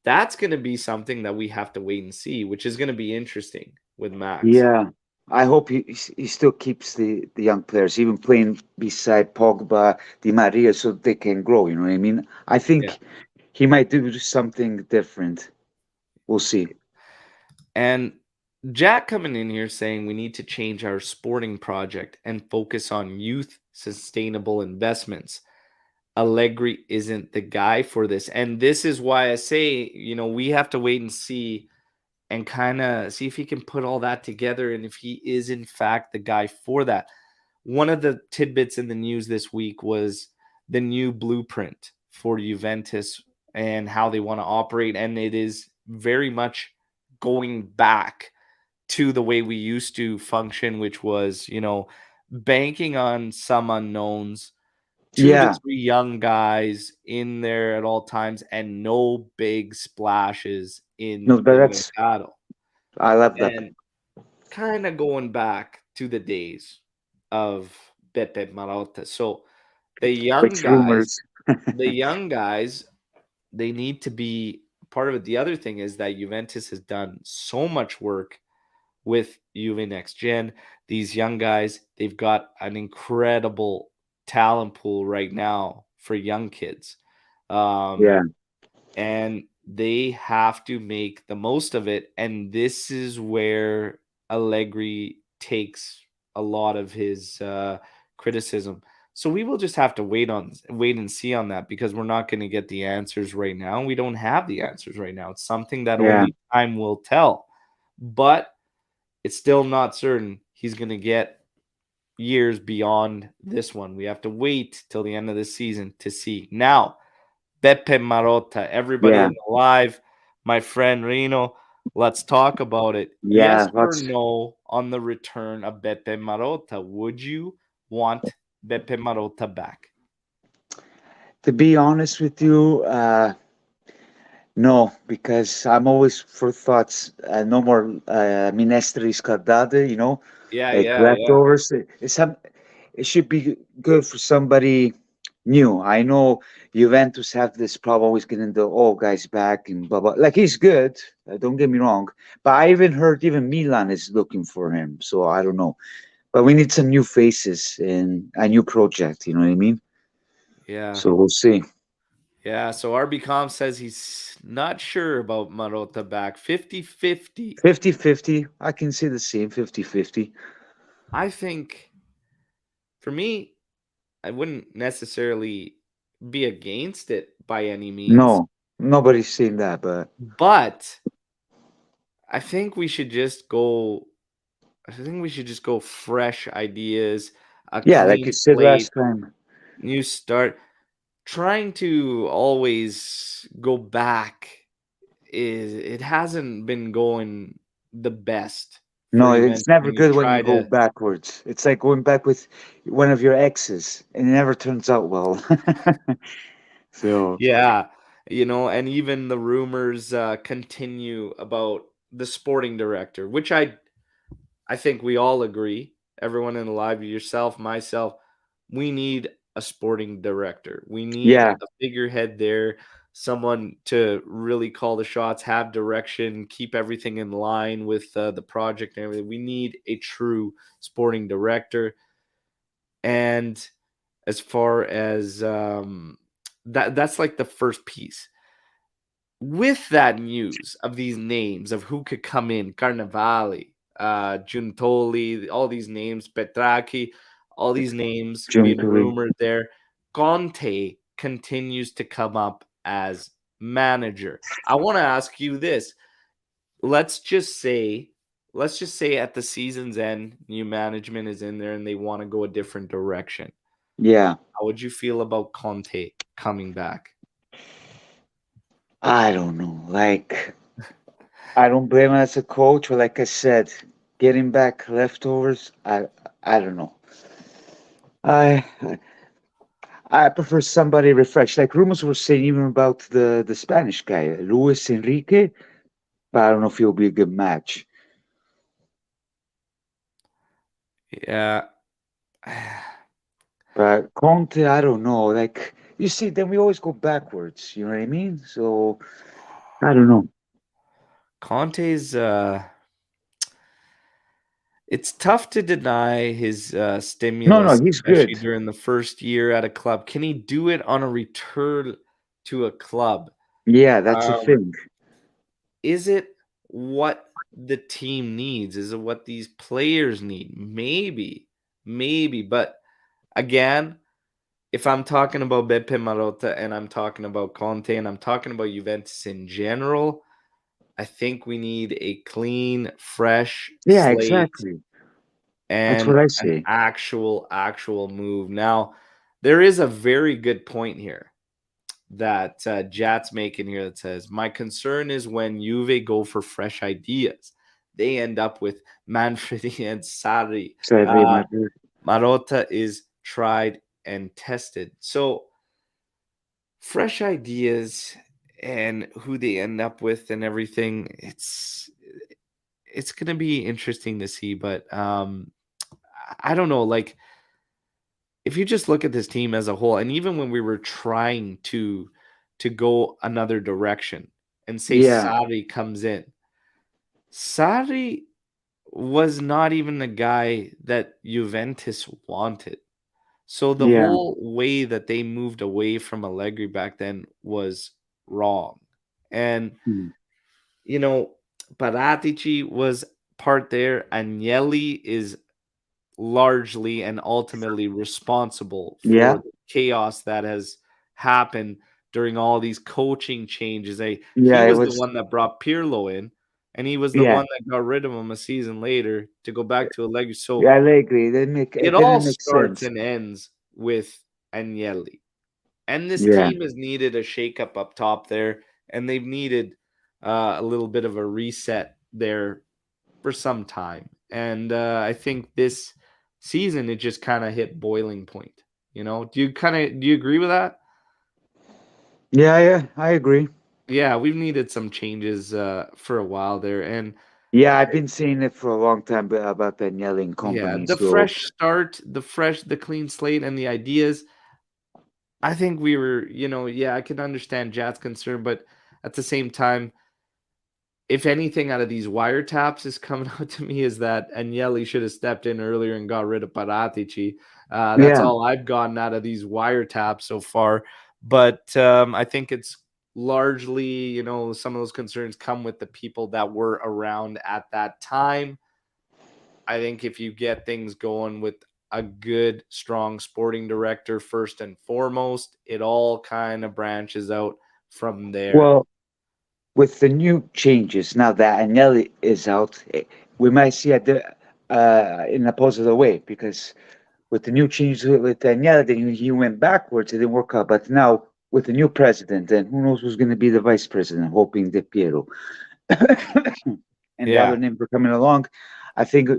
That's gonna be something that we have to wait and see, which is gonna be interesting with Max. Yeah, I hope he still keeps the young players, even playing beside Pogba, Di Maria, so they can grow. You know what I mean? I Yeah. think he might do something different. We'll see. And Jack coming in here saying we need to change our sporting project and focus on youth sustainable investments. Allegri isn't the guy for this. And this is why I say, we have to wait and see and kind of see if he can put all that together and if he is in fact the guy for that. One of the tidbits in the news this week was the new blueprint for Juventus and how they want to operate, and it is very much going back to the way we used to function, which was, banking on some unknowns, 2 to Yeah. 3 young guys in there at all times, and no big splashes No, in but the that's mercado. I love that. And kind of going back to the days of Beppe Marotta. So the young Which guys, rumors? the young guys, they need to be part of it. The other thing is that Juventus has done so much work with Juve Next Gen. These young guys, they've got an incredible talent pool right now for young kids. Yeah. And they have to make the most of it. And this is where Allegri takes a lot of his criticism. So we will just have to wait and see on that, because we're not going to get the answers right now. We don't have the answers right now. It's something that Yeah. only time will tell. But it's still not certain he's going to get years beyond this one. We have to wait till the end of the season to see. Now, Beppe Marotta, everybody Yeah. in the live, my friend Reno, let's talk about it. Yes Yeah. or Let's no on the return of Beppe Marotta? Would you want Beppe Marotta back? To be honest with you, no, because I'm always for thoughts. No more minestre scaldate, Yeah, like yeah, yeah. leftovers. It should be good for somebody new. I know Juventus have this problem always getting the old guys back and blah blah. Like he's good, don't get me wrong, but I even heard even Milan is looking for him. So I don't know, but we need some new faces and a new project. You know what I mean? Yeah. So we'll see. Yeah, so RBCom says he's not sure about Marotta back. 50-50. 50-50. I can see the same 50-50. I think for me, I wouldn't necessarily be against it by any means, No, nobody's seen that, but but I think we should just go fresh ideas, a yeah, like you clean said slate, last time. new start. Trying to always go back is it hasn't been going the best for No, it's Juventus never when you good when you try go to. backwards. It's like going back with one of your exes, and it never turns out well. So, Yeah, and even the rumors continue about the sporting director, which I think we all agree, everyone in the live, yourself, myself, we need a sporting director. We need yeah, a figurehead there, someone to really call the shots, have direction, keep everything in line with the project and everything. We need a true sporting director. And as far as that's like the first piece. With that news of these names of who could come in, Carnevale, Giuntoli, all these names, Petracchi, all these names being Juntuli. rumored there, Conte continues to come up as manager. I want to ask you this. Let's just say, at the season's end, new management is in there and they want to go a different direction. Yeah, How would you feel about Conte coming back? I don't know. Like, I don't blame him as a coach, but like I said, getting back leftovers, I don't know. I I prefer somebody refreshed. Like rumors were saying even about the Spanish guy, Luis Enrique, but I don't know if he'll be a good match. Yeah. But Conte, I don't know. Like you see, then we always go backwards. You know what I mean? So I don't know. Conte's it's tough to deny his No, no, stimulus, he's especially good. during the first year at a club. Can he do it on a return to a club? Yeah, that's the Um, thing. is it what the team needs? Is it what these players need? Maybe. But again, if I'm talking about Beppe Marotta and I'm talking about Conte and I'm talking about Juventus in general, I think we need a clean, fresh Yeah, slate exactly. That's what and I an say. actual move. Now, there is a very good point here that Jat's making here that says, my concern is when Juve go for fresh ideas, they end up with Manfredi and Sarri. Sadly, Uh, my dude. Marotta is tried and tested. So fresh ideas and who they end up with and everything, it's gonna be interesting to see. But I don't know, like if you just look at this team as a whole, and even when we were trying to go another direction and say Yeah, Sarri comes in, Sarri was not even the guy that Juventus wanted. So the yeah, whole way that they moved away from Allegri back then was wrong. And mm, you know, Paratici was part there. Agnelli is largely and ultimately responsible yeah, for the chaos that has happened during all these coaching changes. He yeah. It was the was, one that brought Pirlo in, and he was the yeah, one that got rid of him a season later to go back to Allegri. So yeah. I agree. it It all didn't make starts sense. and ends with Agnelli. And this Yeah. team has needed a shakeup up top there, and they've needed a little bit of a reset there for some time. And I think this season it just kind of hit boiling point. Do you agree with that? Yeah, yeah, I agree. Yeah, we've needed some changes for a while there, and Yeah, I've been saying it for a long time about that yelling yeah, company. the So fresh start, the clean slate, and the ideas. I think we were, yeah, I can understand Jat's concern, but at the same time, if anything out of these wiretaps is coming out to me is that Agnelli should have stepped in earlier and got rid of Paratici. That's yeah. all I've gotten out of these wiretaps so far. But I think it's largely, some of those concerns come with the people that were around at that time. I think if you get things going with a good, strong sporting director first and foremost, it all kind of branches out from there. Well, with the new changes now that Agnelli is out, we might see in a positive way because with the new changes with Agnelli, then he went backwards. It didn't work out. But now with the new president, and who knows who's going to be the vice president? Hoping De Piero. And the other Yeah. names are coming along. I think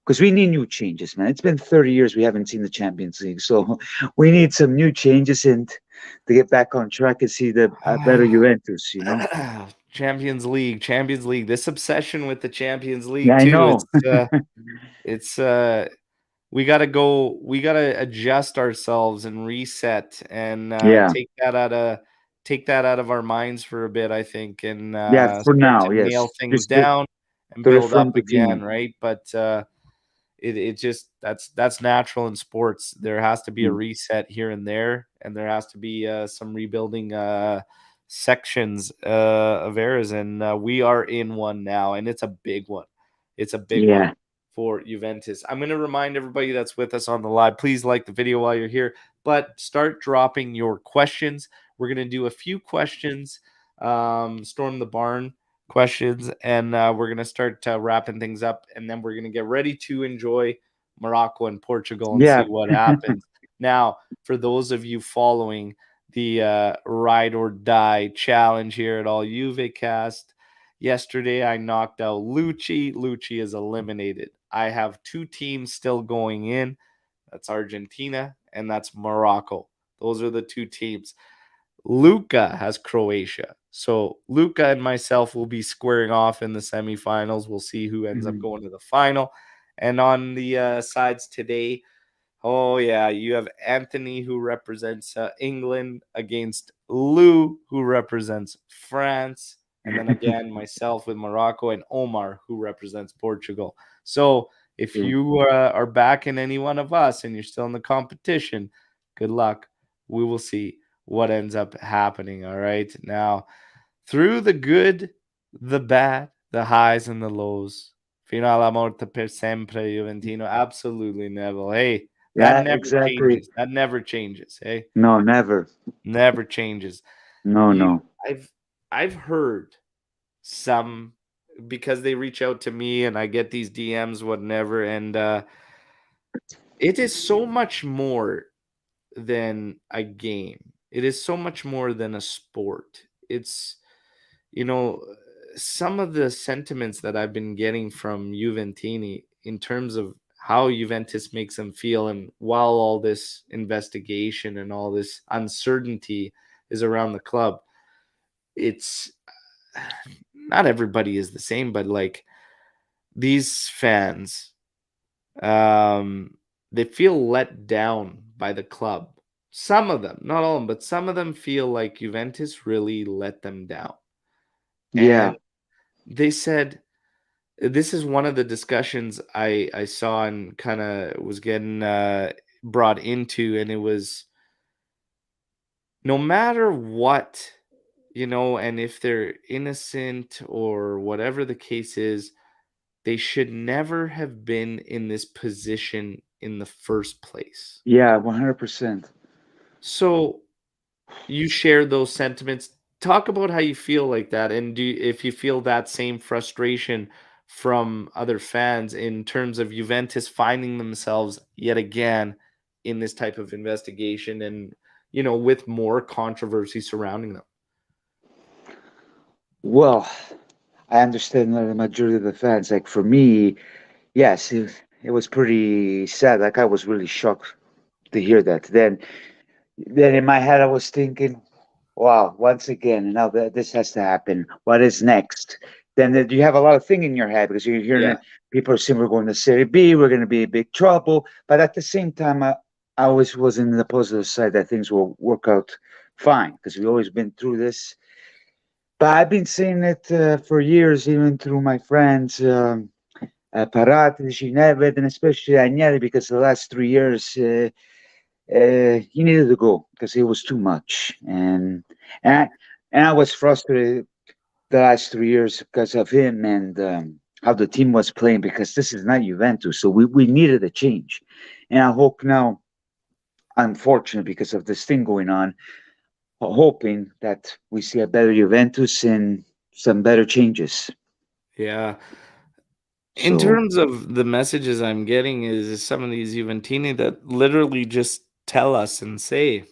because we need new changes, man. It's been 30 years we haven't seen the Champions League, so we need some new changes and to get back on track and see the better Juventus. You know? Champions League. This obsession with the Champions Yeah, League I too. know. It's we gotta go. We gotta adjust ourselves and reset and Yeah, take that out of our minds for a bit. I think and yeah. For start to now, nail yes, things just down and to build up reform the again. team. Right, but it just that's natural in sports. There has to be a Mm. reset here and there, and there has to be some rebuilding sections of eras, and we are in one now, and it's a big one. It's a big one Yeah, for Juventus. I'm going to remind everybody that's with us on the live, please like the video while you're here, but start dropping your questions. We're going to do a few questions, Storm the Barn questions, and we're going to start wrapping things up, and then we're going to get ready to enjoy Morocco and Portugal and yeah, see what happens. Now, for those of you following the ride or die challenge here at All Juve Cast, yesterday I knocked out Lucci. Lucci is eliminated. I have two teams still going in. That's Argentina and that's Morocco. Those are the two teams. Luca has Croatia. So Luca and myself will be squaring off in the semifinals. We'll see who ends up Mhm. going to the final. And on the sides today, oh yeah, you have Anthony who represents England against Lou who represents France, and then again myself with Morocco and Omar who represents Portugal. So if Yeah. you are backing any one of us and you're still in the competition, good luck. We will see what ends up happening. All right. Now, through the good, the bad, the highs and the lows. Fino alla morte per sempre, Juventino. Absolutely, Neville. Hey, that Yeah, never exactly. changes. That never changes. Hey, No, never. never changes. No, You, no. I've heard some, because they reach out to me and I get these DMs, whatever, and it is so much more than a game. It is so much more than a sport. It's, you know, some of the sentiments that I've been getting from Juventini in terms of how Juventus makes them feel, and while all this investigation and all this uncertainty is around the club, it's not everybody is the same, but like these fans, they feel let down by the club. Some of them, not all of them, but some of them feel like Juventus really let them down. Yeah. And they said, this is one of the discussions I saw and kind of was getting brought into, and it was, no matter what, and if they're innocent or whatever the case is, they should never have been in this position in the first place. Yeah, 100%. So you share those sentiments. Talk about how you feel like that, and if you feel that same frustration from other fans in terms of Juventus finding themselves yet again in this type of investigation, and with more controversy surrounding them. Well, I understand the majority of the fans. Like for me, yes, it was pretty sad. Like I was really shocked to hear that. Then in my head, I was thinking, wow, once again, now that this has to happen. What is next? You have a lot of thing in your head because you're hearing Yeah. it, people are saying we're going to Serie B, we're going to be in big trouble. But at the same time, I always was in the positive side that things will work out fine because we've always been through this. But I've been saying it for years, even through my friends, Paratici, Nedved, and especially Agnelli, because the last 3 years he needed to go because it was too much, and I was frustrated the last 3 years because of him and how the team was playing. Because this is not Juventus, so we needed a change, and I hope now. Unfortunate because of this thing going on, hoping that we see a better Juventus and some better changes. Yeah. In So terms of the messages I'm getting is some of these Juventini that literally just tell us and say,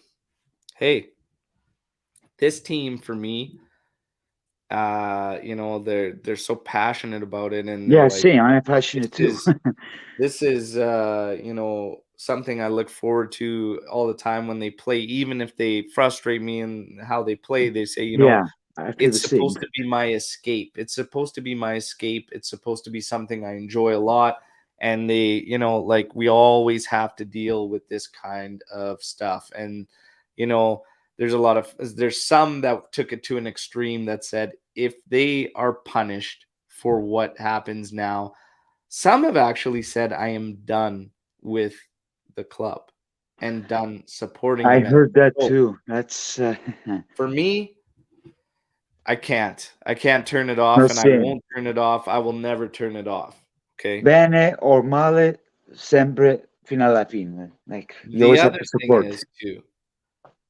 hey, this team for me, they're so passionate about it, and they're yeah, like, same. I'm this passionate too. is this is something I look forward to all the time when they play, even if they frustrate me and how they play. They say, Yeah, I feel the it's same. supposed to be my escape. It's supposed to be my escape. It's supposed to be something I enjoy a lot. And they, like, we always have to deal with this kind of stuff. And, you know, there's some that took it to an extreme that said if they are punished for what happens now, some have actually said, I am done with the club and done supporting I Juventus. heard that So too. That's for me, I can't. I can't turn it no off, and I same. won't turn it off. I will never turn it off. Okay. Bene or male, sempre fino alla fine. Like you The always have other to thing support. is too.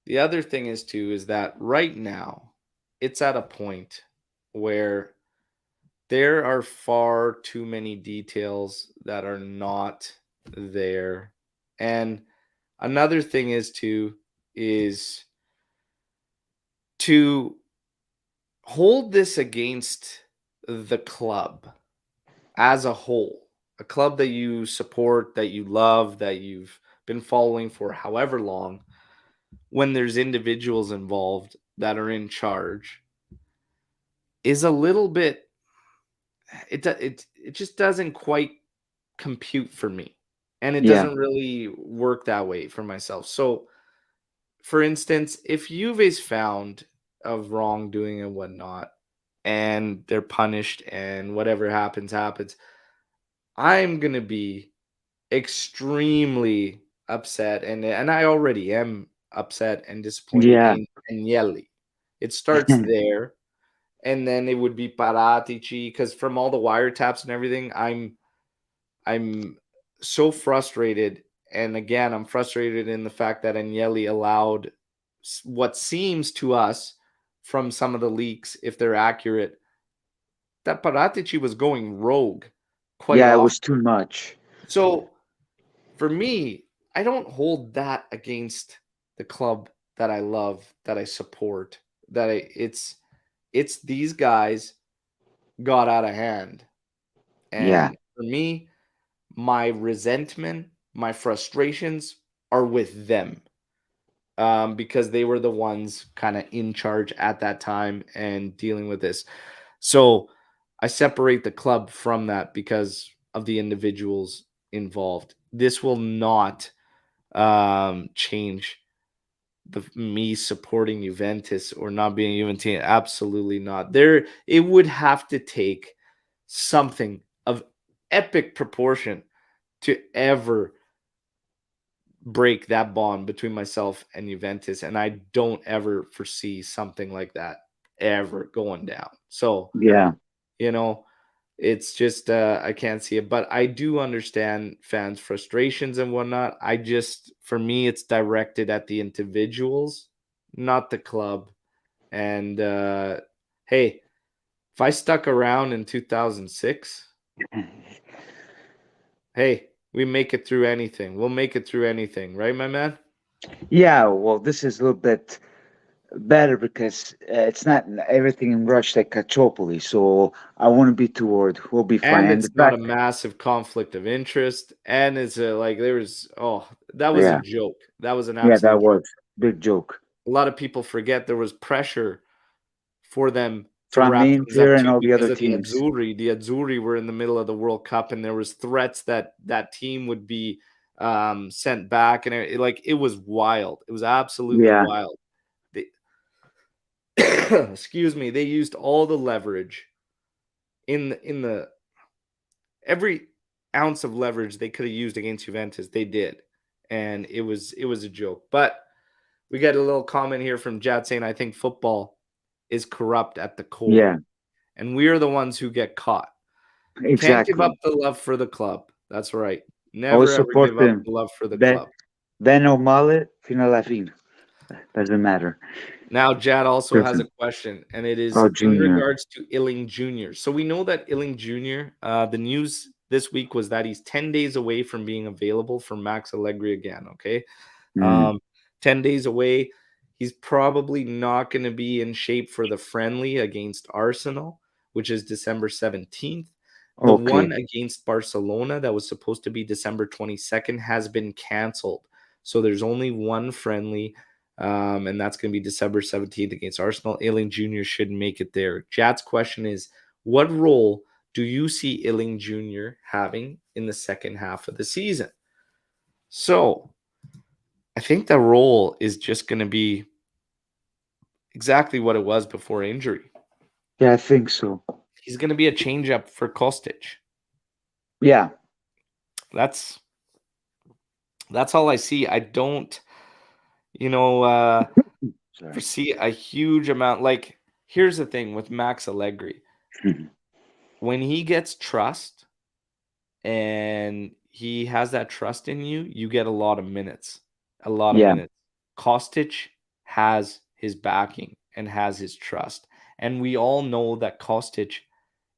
The other thing is too is that right now it's at a point where there are far too many details that are not there. And another thing is to hold this against the club as a whole, a club that you support, that you love, that you've been following for however long, when there's individuals involved that are in charge, is a little bit, it just doesn't quite compute for me. And it Yeah, doesn't really work that way for myself. So, for instance, if Juve's found of wrongdoing and whatnot, and they're punished and whatever happens, happens, I'm gonna be extremely upset, and I already am upset and disappointed yeah, in Agnelli. It starts there, and then it would be Paratici, because from all the wiretaps and everything, I'm so frustrated. And again, I'm frustrated in the fact that Agnelli allowed what seems to us from some of the leaks, if they're accurate, that Paratici was going rogue quite Yeah, it often. was too much. So for me, I don't hold that against the club that I love, that I support, it's these guys got out of hand. Yeah, And for me, my resentment, my frustrations are with them. Because they were the ones kind of in charge at that time and dealing with this. So I separate the club from that because of the individuals involved. This will not change me supporting Juventus or not being Juventus. Absolutely not. There, it would have to take something of epic proportion to ever break that bond between myself and Juventus, and I don't ever foresee something like that ever going down. So, yeah, you know, it's just I can't see it, but I do understand fans' frustrations and whatnot. I just, for me, it's directed at the individuals, not the club. And hey, if I stuck around in 2006, hey, we make it through anything. We'll make it through anything, right, my man? yeah. Well, this is a little bit better because it's not everything in rush like Calciopoli, so I wouldn't be too worried. We'll be fine. And And the it's not a fact, massive conflict of interest. And it's like there was, oh, that was a yeah, joke. That was an yeah, that absolute was joke. big joke A lot of people forget there was pressure for them to from wrap things up Inter and too all the because other of the teams. Azzurri. The Azzurri were in the middle of the World Cup, and there was threats that that team would be sent back, and like it was wild. It was absolutely Yeah, wild. They, excuse me. They used all the leverage in the every ounce of leverage they could have used against Juventus. They did, and it was a joke. But we got a little comment here from Jad saying, "I think football is corrupt at the core." yeah, And we are the ones who get caught. Can't give up exactly. the love for the club. That's right. Always Never ever support give up them. the love for the Ben, club. Ben O'Malley, fino alla fine. Doesn't matter. Now, Jad also has a Person. question, and it is Oh, in Junior. regards to Illing Jr. So we know that Illing Jr., the news this week was that he's 10 days away from being available for Max Allegri again. Okay. Mm, Um, 10 days away. He's probably not going to be in shape for the friendly against Arsenal, which is December 17th. The okay. one against Barcelona that was supposed to be December 22nd has been canceled. So there's only one friendly, and that's going to be December 17th against Arsenal. Illing Jr. should make it there. Jad's question is, what role do you see Illing Jr. having in the second half of the season? So I think the role is just going to be exactly what it was before injury. Yeah, I think so. He's going to be a change-up for Kostic. Yeah. That's all I see. I don't, you know, Sorry. foresee a huge amount. Like, here's the thing with Max Allegri. When he gets trust and he has that trust in you, you get a lot of minutes. A lot of Yeah. minutes. Kostic has his backing and has his trust. And we all know that Kostic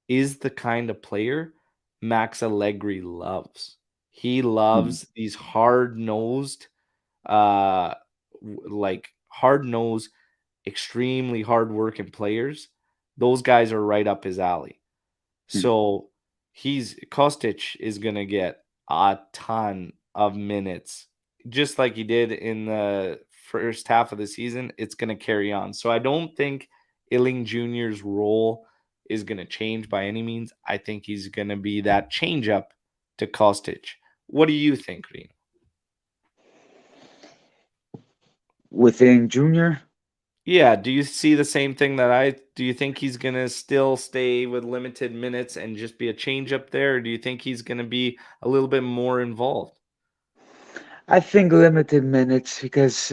is the kind of player Max Allegri loves. He Mm, loves these hard-nosed, like hard-nosed, extremely hard-working players. Those guys are right up his alley. mm. So he's Kostic is gonna get a ton of minutes, just like he did in the first half of the season. It's gonna carry on. So I don't think Illing Jr.'s role is gonna change by any means. I think he's gonna be that change up to Kostic. What do you think, Reno? Within Junior, Yeah, do you see the same thing that I do? You think he's going to still stay with limited minutes and just be a change up there? Or do you think he's going to be a little bit more involved? I think limited minutes because,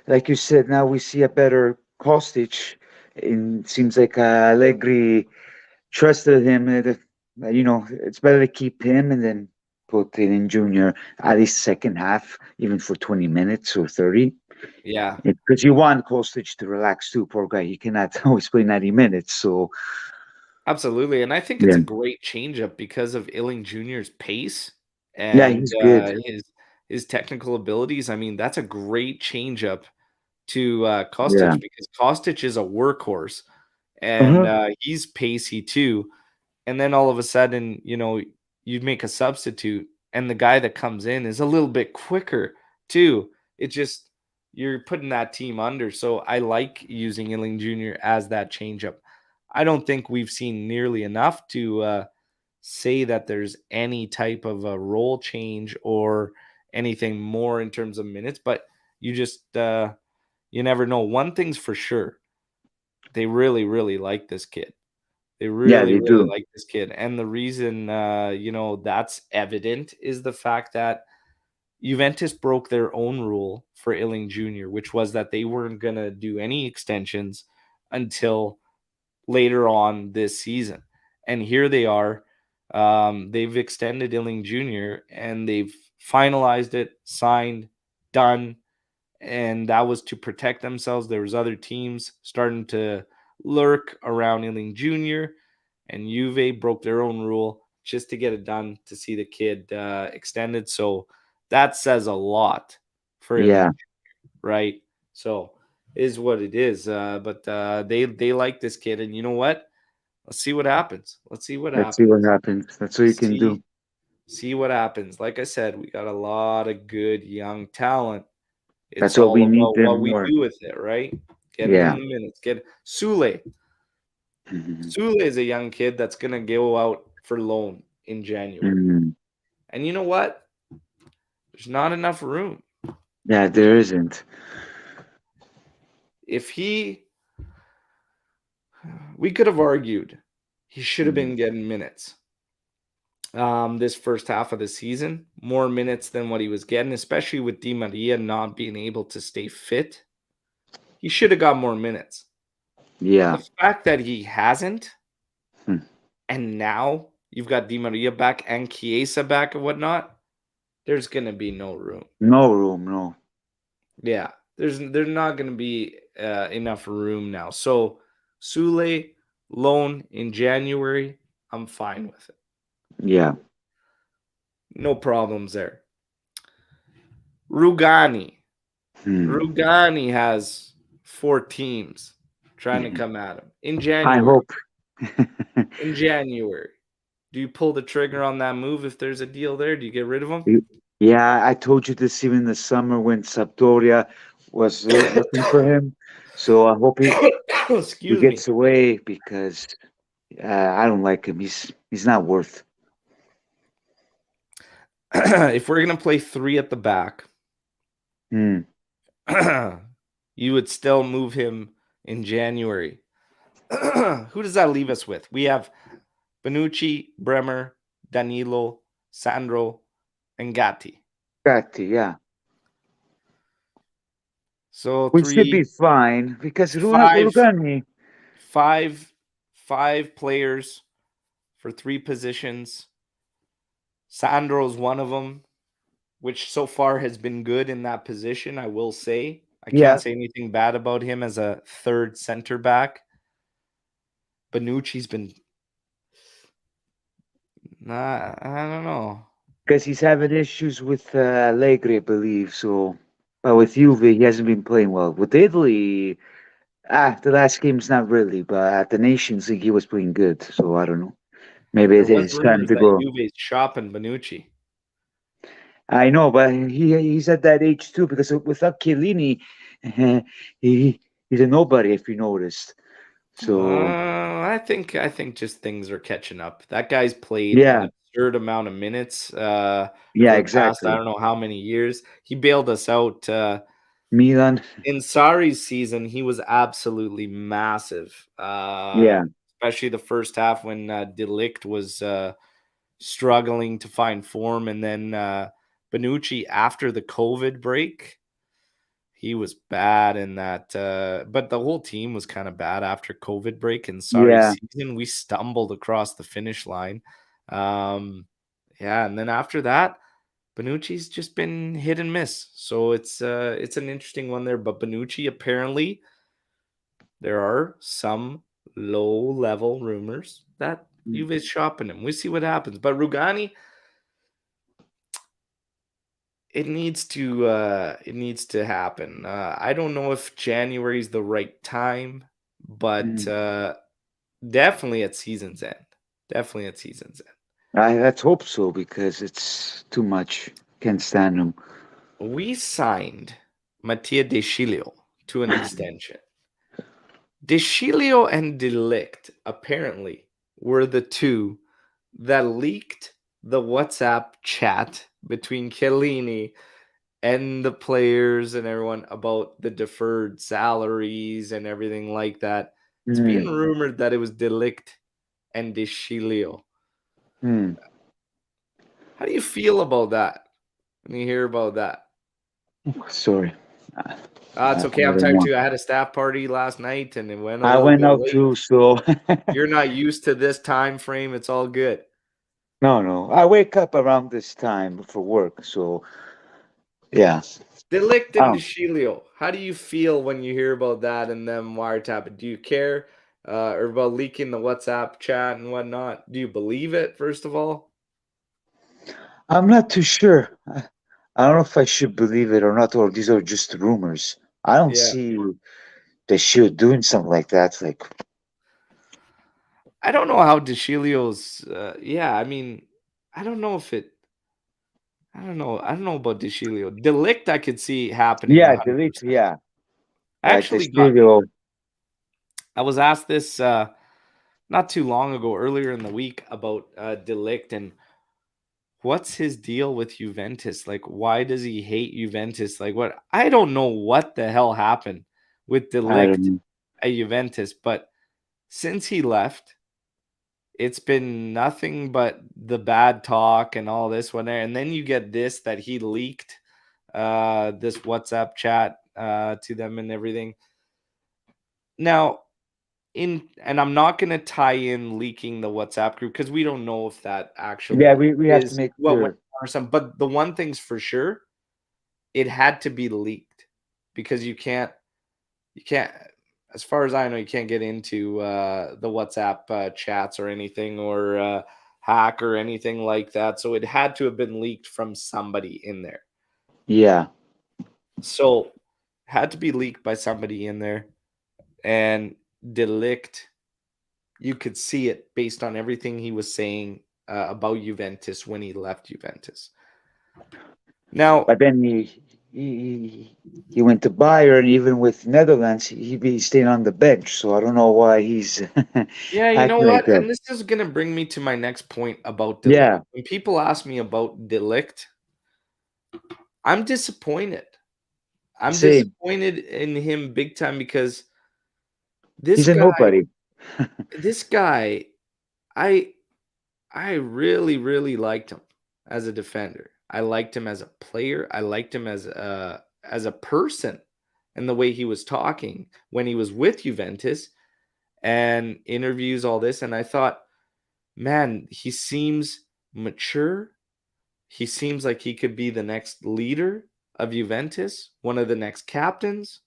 like you said, now we see a better Kostic. It seems like Allegri trusted him. It's better to keep him and then put it in Junior at least second half, even for 20 minutes or 30. Yeah. Because you want Kostic to relax too, poor guy. He cannot always play 90 minutes. So, Absolutely, and I think it's Yeah. a great changeup because of Illing Jr.'s pace Yeah, and he's good. his technical abilities. I mean, that's a great changeup to Yeah. Kostic because Kostic is a workhorse and Uh-huh. he's pacey too. And then all of a sudden, you make a substitute, and the guy that comes in is a little bit quicker too. It just you're putting that team under. So I like using Illing Jr. as that changeup. I don't think we've seen nearly enough to say that there's any type of a role change or anything more in terms of minutes, but you just you never know. One thing's for sure, they really, really like this kid. They Yeah, really, they really do. like this kid. And the reason, that's evident is the fact that Juventus broke their own rule for Illing Jr., which was that they weren't going to do any extensions until later on this season. And here they are. They've extended Illing Jr. and they've finalized it, signed, done, and that was to protect themselves. There was other teams starting to lurk around Illing Jr. and Juve broke their own rule just to get it done to see the kid extended. So that says a lot for Yeah. Illing, right? So is what it is. But they like this kid, and you know what? Let's see what happens. Let's see what Let's see what happens. happens. That's what you can See do. see what happens. Like I said, we got a lot of good young talent. It's That's what we all need about them what we more. do with it, right? Getting Yeah. them the minutes. Get Sule. Mhm. Sule is a young kid that's gonna go out for loan in January. Mhm. And you know what? There's not enough room. Yeah, there isn't. If we could have argued he should have Mhm. been getting minutes. This first half of the season, more minutes than what he was getting, especially with Di Maria not being able to stay fit. He should have got more minutes. But Yeah. the fact that he hasn't, Hmm. and now you've got Di Maria back and Chiesa back and whatnot, there's gonna be no room. No room, no. Yeah, there's not gonna be enough room now. So Sule loan in January, I'm fine with it. Yeah. No problems there. Rugani. Hmm. Rugani has 4 teams trying to Mhm. come at him in I January. hope. In January. Do you pull the trigger on that move if there's a deal there? Do you get rid of him? Yeah, I told you this even in the summer when Sampdoria was looking for him. So I hope he Excuse me. gets away because I don't like him. He's not worth. If we're gonna play 3 at the back, Hmm. you would still move him in January. Who does that leave us with? We have Bonucci, Bremer, Danilo, Sandro, and Gatti. Gatti, yeah. So We should be 3, fine because 5, Rugani. 5 players for 3 positions. Sandro's one of them, which so far has been good in that position, I will say. I can't Yeah, say anything bad about him as a third center back. Bonucci's been I don't know. because he's having issues with Allegri, I believe. So, but with Juve, he hasn't been playing well. With Italy, the last game's not really, but at the Nations League, he was playing good. So I don't know. Maybe There it was is time rumors to that go. Juve's shopping Bonucci. I know, but he's at that age too. Because without Chiellini, he he's a nobody. If you noticed. So I think just things are catching up. That guy's played an yeah, absurd amount of minutes yeah, for the past I exactly. don't know how many years. He bailed us out Milan, in Sarri's season. He was absolutely massive, yeah, especially the first half when De Ligt was struggling to find form, and then Bonucci after the COVID break. He was bad in that, but the whole team was kind of bad after COVID break. And sorry, yeah, season we stumbled across the finish line. Um, yeah, and then after that, Bonucci's just been hit and miss. So it's an interesting one there. But Bonucci apparently there are some low-level rumors that Juve's shopping him. We see what happens. But Rugani, it needs to happen. I don't know if January is the right time, but definitely at season's end. Definitely at season's end. Let's hope so, because it's too much. Can't stand him. We signed Mattia De Sciglio to an extension. De Sciglio and De Ligt apparently were the two that leaked the WhatsApp chat between Chiellini and the players and everyone about the deferred salaries and everything like that. It's being rumored that it was De Ligt and De Sciglio. How do you feel about that when you hear about that? Sorry. It's okay. I'm tired too. I had a staff party last night and it went a I little went bit out late. too, so You're not used to this time frame. It's all good. no. I wake up around this time for work, so yeah. De Ligt and De Sciglio. How do you feel when you hear about that and them wiretapping? Do you care or about leaking the WhatsApp chat and whatnot? Do you believe it, first of all? I'm not too sure. I don't know if I should believe it or not, or these are just rumors. I don't see the shoe doing something like that. Like, I don't know how De Sciglio's. I mean, I don't know if it. I don't know. I don't know about De Sciglio. De Ligt, I could see happening yeah, 100%. delete. Yeah, I actually I was asked this not too long ago, earlier in the week, about De Ligt and what's his deal with Juventus? Like, why does he hate Juventus? Like, what? I don't know what the hell happened with De I don't Ligt know. at Juventus, but since he left, it's been nothing but the bad talk and all this one there. And then you get this that he leaked this WhatsApp chat to them and everything. Now, and I'm not going to tie in leaking the WhatsApp group because we don't know if that actually We have to is make what went sure. on or something. But the one thing's for sure, it had to be leaked because you can't, as far as I know, you can't get into the WhatsApp chats or anything or hack or anything like that. So it had to have been leaked from somebody in there. Yeah, So had to be leaked by somebody in there. And De Ligt, you could see it based on everything he was saying about Juventus when he left Juventus. Now, but then he went to Bayern. Even with Netherlands, he'd be staying on the bench. So I don't know why he's yeah, you know acting like what? that. And this is going to bring me to my next point about De Ligt. Yeah, When people ask me about De Ligt, I'm disappointed. I'm same. disappointed in him big time because this He's a guy, nobody. I really liked him as a defender. I liked him as a player. I liked him as a person and the way he was talking when he was with Juventus and interviews, all this. And I thought, man, he seems mature. He seems like he could be the next leader of Juventus, one of the next captains.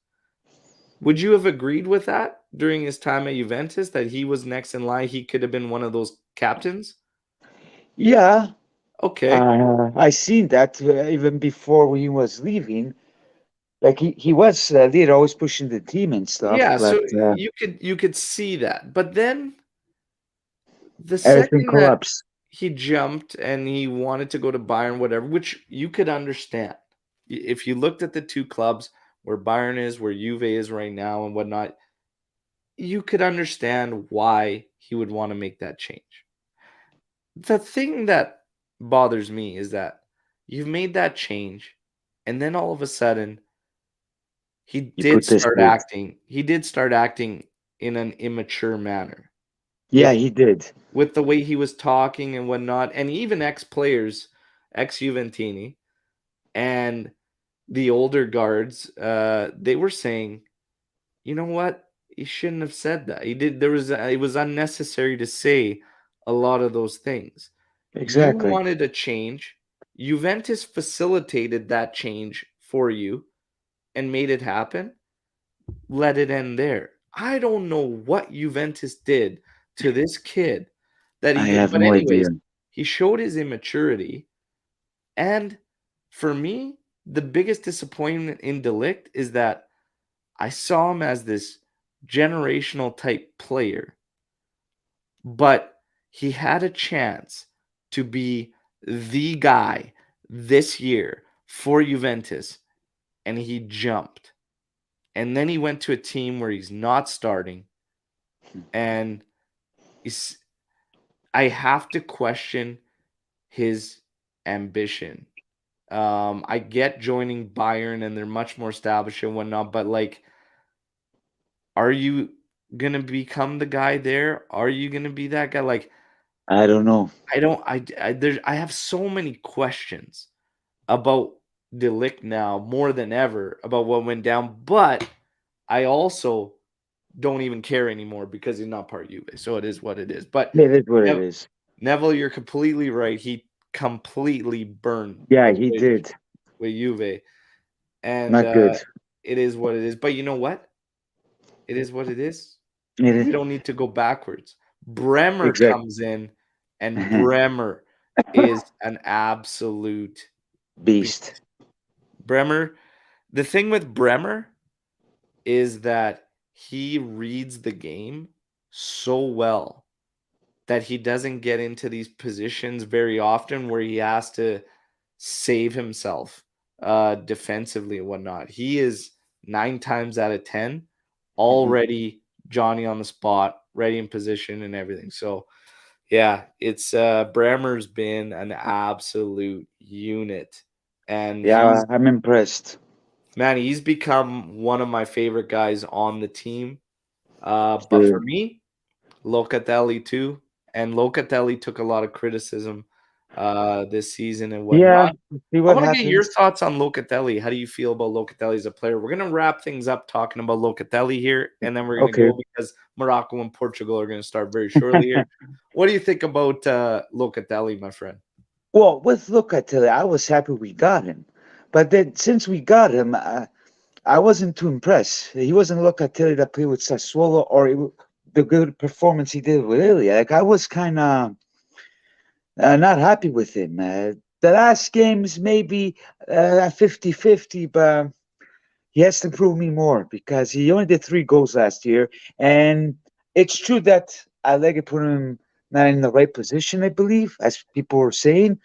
Would you have agreed with that during his time at Juventus that he was next in line? He could have been one of those captains? Yeah, Okay. I seen that even before when he was leaving. Like he was leader, always pushing the team and stuff. Yeah, But so you could see that. But then the everything second that collapsed. he jumped and he wanted to go to Bayern, whatever, which you could understand. If you looked at the two clubs where Bayern is, where Juve is right now and whatnot, you could understand why he would want to make that change. The thing that bothers me is that you've made that change, and then all of a sudden he You did put this start kid. acting. He did start acting in an immature manner Yeah, with he did. the way he was talking and whatnot, and even ex-players, ex-Juventini, and the older guards, they were saying, you know what? He shouldn't have said that. He did. It was unnecessary to say a lot of those things. You Exactly. wanted a change. Juventus facilitated that change for you and made it happen. Let it end there. I don't know what Juventus did to this kid that I he did. have But no idea. anyways, he showed his immaturity. And for me, the biggest disappointment in De Ligt is that I saw him as this generational type player, but he had a chance to be the guy this year for Juventus, and he jumped. And then he went to a team where he's not starting, and he's, I have to question his ambition. I get joining Bayern and they're much more established and whatnot, but like, are you gonna become the guy there? Are you gonna be that guy? Like, I don't know. I don't. I have so many questions about De Ligt now more than ever about what went down, but I also don't even care anymore because he's not part of Juve. So it is what it is. But It is what it is. Neville, you're completely right. He completely burned Yeah, the he bridge did. with Juve, and Not good. it is what it is. But you know what? It is what it is. It We is. don't need to go backwards. Bremer Exact comes in, and Bremer is an absolute beast. beast. Bremer, the thing with Bremer is that he reads the game so well that he doesn't get into these positions very often where he has to save himself defensively and whatnot. He is 9 times out of 10 already Johnny on the spot, ready in position and everything. So yeah, it's Bremer's been an absolute unit. And Yeah, I'm impressed. he's become one of my favorite guys on the team. But for Sure. me, Locatelli too. And Locatelli took a lot of criticism this season and Yeah, whatnot. see I what want to get your happens. thoughts on Locatelli. How do you feel about Locatelli as a player? We're going to wrap things up talking about Locatelli here, and then we're going to Okay. go because Morocco and Portugal are going to start very shortly here. What do you think about Locatelli, my friend? Well, with Lucatelli, I was happy we got him. But then since we got him, I wasn't too impressed. He wasn't Lucatelli that played with Sassuolo or the good performance he did with Italy. Like, I was kind of not happy with him. The last games, maybe 50-50, but he has to improve me more because he only did 3 goals last year. And it's true that Allegri put him not in the right position, I believe, as people were saying.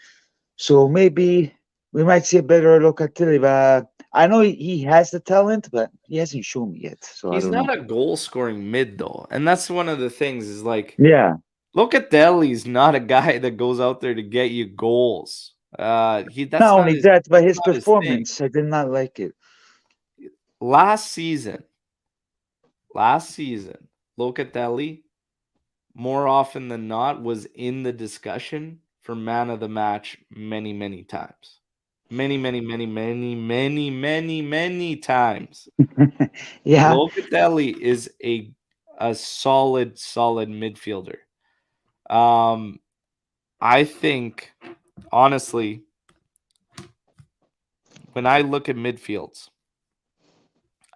So maybe we might see a better look at Tilly. But I know he has the talent, but he hasn't shown me yet. So I He's don't know. not a goal scoring mid though, and that's one of the things. Is like Yeah. Locatelli's not a guy that goes out there to get you goals. He Not only that, but that's his not his thing. performance, I did not like it. Last season, Locatelli more often than not was in the discussion for man of the match many, many times. Many, many, many, many, many, many, many times. Yeah. Locatelli is a solid, solid midfielder. Um, I think honestly, when I look at midfields,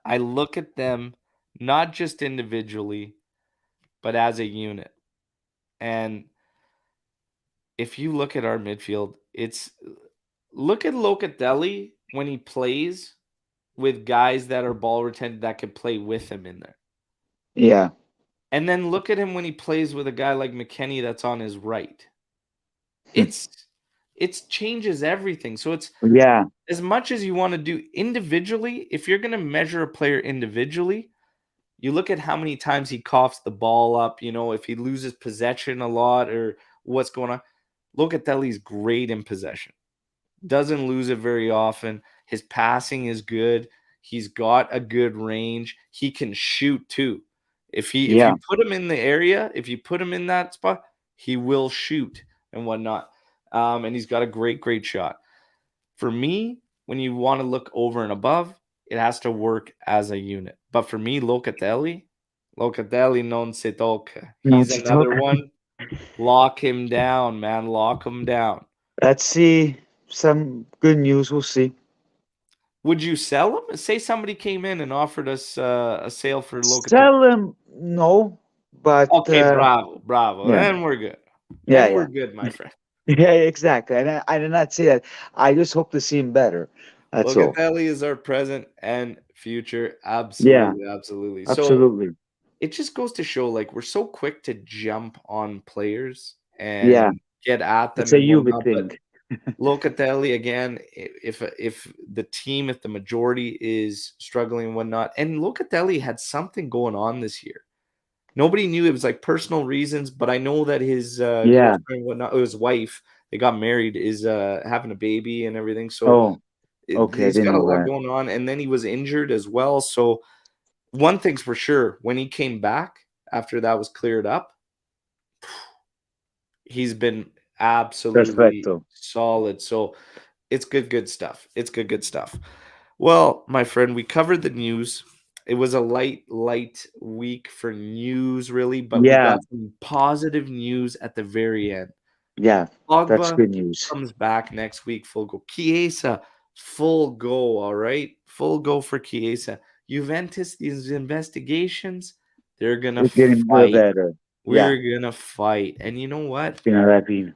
I look at them not just individually, but as a unit. And if you look at our midfield, look at Locatelli when he plays with guys that are ball retentive that can play with him in there. Yeah. And then look at him when he plays with a guy like McKennie that's on his right. It's changes everything. So it's Yeah. as much as you want to do individually, if you're going to measure a player individually, you look at how many times he coughs the ball up, if he loses possession a lot or what's going on. Locatelli's great in possession. Doesn't lose it very often. His passing is good. He's got a good range. He can shoot too. If Yeah. you put him in the area, if you put him in that spot, he will shoot and whatnot. And he's got a great, great shot. For me, when you want to look over and above, it has to work as a unit. But for me, Locatelli non si tocca. No, He's it's talk. another one. Lock him down, man. Lock him down. Let's see some good news. We'll see. Would you sell him? Say somebody came in and offered us a sale for Locatelli. Sell him, no, but Okay, bravo. yeah, Then we're good. yeah, Then we're yeah, good, my friend. yeah, exactly. And I did not say that. I just hope to see him better. That's all. Locatelli is our present and future. Yeah, Absolutely, absolutely. So absolutely. it just goes to show, like, we're so quick to jump on players Yeah, and get at it's them a and Juve whatnot, but thing. Locatelli again, if the team, if the majority is struggling and whatnot, and Locatelli had something going on this year. Nobody knew it was like personal reasons, but I know that his Yeah. girlfriend, whatnot, his wife, they got married, is having a baby and everything. So Oh, okay. I he's didn't got a know lot that. going on, and then he was injured as well. So one thing's for sure, when he came back after that was cleared up, he's been absolutely Perfecto. solid. So it's good stuff. It's good stuff. Well, my friend, we covered the news. It was a light week for news, really, but we Yeah, got some positive news at the very end. yeah. That's Pogba good news. comes back next week, full go. Chiesa, full go, all right? Full go for Chiesa. Juventus, these investigations, they're going to It's getting fight. better. Yeah, We're going to fight. And you know what? you know what I mean.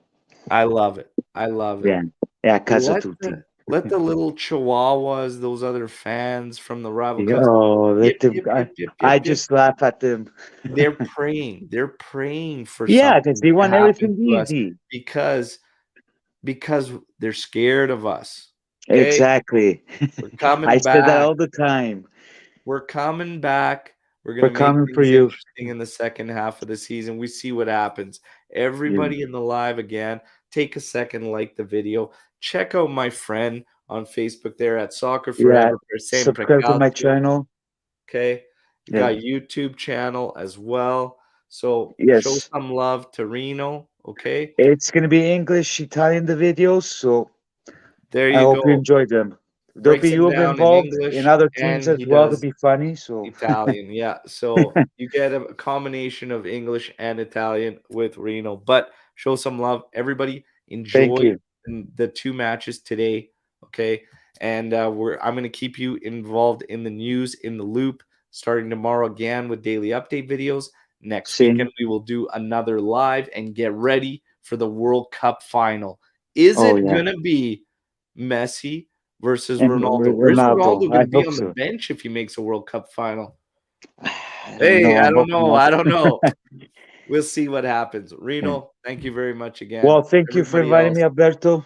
I love it. I love it. Yeah, yeah. Casa Let tutti. the little chihuahuas, those other fans from the rival Yeah, clubs, oh, yip, let them. yip, yip, yip, I yip, yip. just laugh at them. They're praying. They're praying for Yeah, because something they to want happen everything to us easy. because they're scared of us. Okay? Exactly. We're I coming said that back. all the time. We're coming back. We're We're gonna make coming for things you. interesting in the second half of the season. We see what happens. Yeah. Everybody in the live again, take a second, like the video. Check out my friend on Facebook there at Soccer Yeah. Forever for Sempre Subscribe to my Calcio. channel. Okay. You Yeah. got YouTube channel as well. So show Yes. some love to Reno. Okay. It's gonna be English, Italian the videos, so There I you hope you go. enjoy them. There'll Breaks be them you down in involved in English other teams and as he well to does be funny. So Italian, yeah. So you get a combination of English and Italian with Reno, but show some love. Everybody thank enjoy you. the two matches today, okay? And I'm gonna keep you involved in the news, in the loop, starting tomorrow again with daily update videos. Next weekend Same. we will do another live and get ready for the World Cup final. Is Oh it yeah. gonna be Messi versus And Ronaldo? Or is Ronaldo. Ronaldo going I to be hope on the so. bench if he makes a World Cup final? I don't Hey, know. I I don't hope know. not. I don't know. We'll see what happens. Yeah. Reno, thank you very much again. Well, thank you for Everybody inviting else, me, Alberto.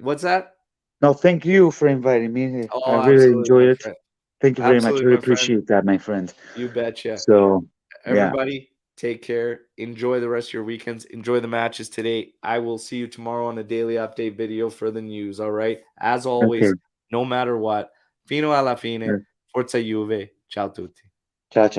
what's that? No, thank you for inviting me. I Oh, really absolutely, enjoy my it. friend. Thank you very much. I Absolutely, really my friend. appreciate that, my friend. You betcha. So, yeah. Everybody, take care. Enjoy the rest of your weekends. Enjoy the matches today. I will see you tomorrow on a daily update video for the news. All right. As Okay. always, no matter what. Fino alla fine. Forza Juve. Ciao tutti. Ciao, ciao.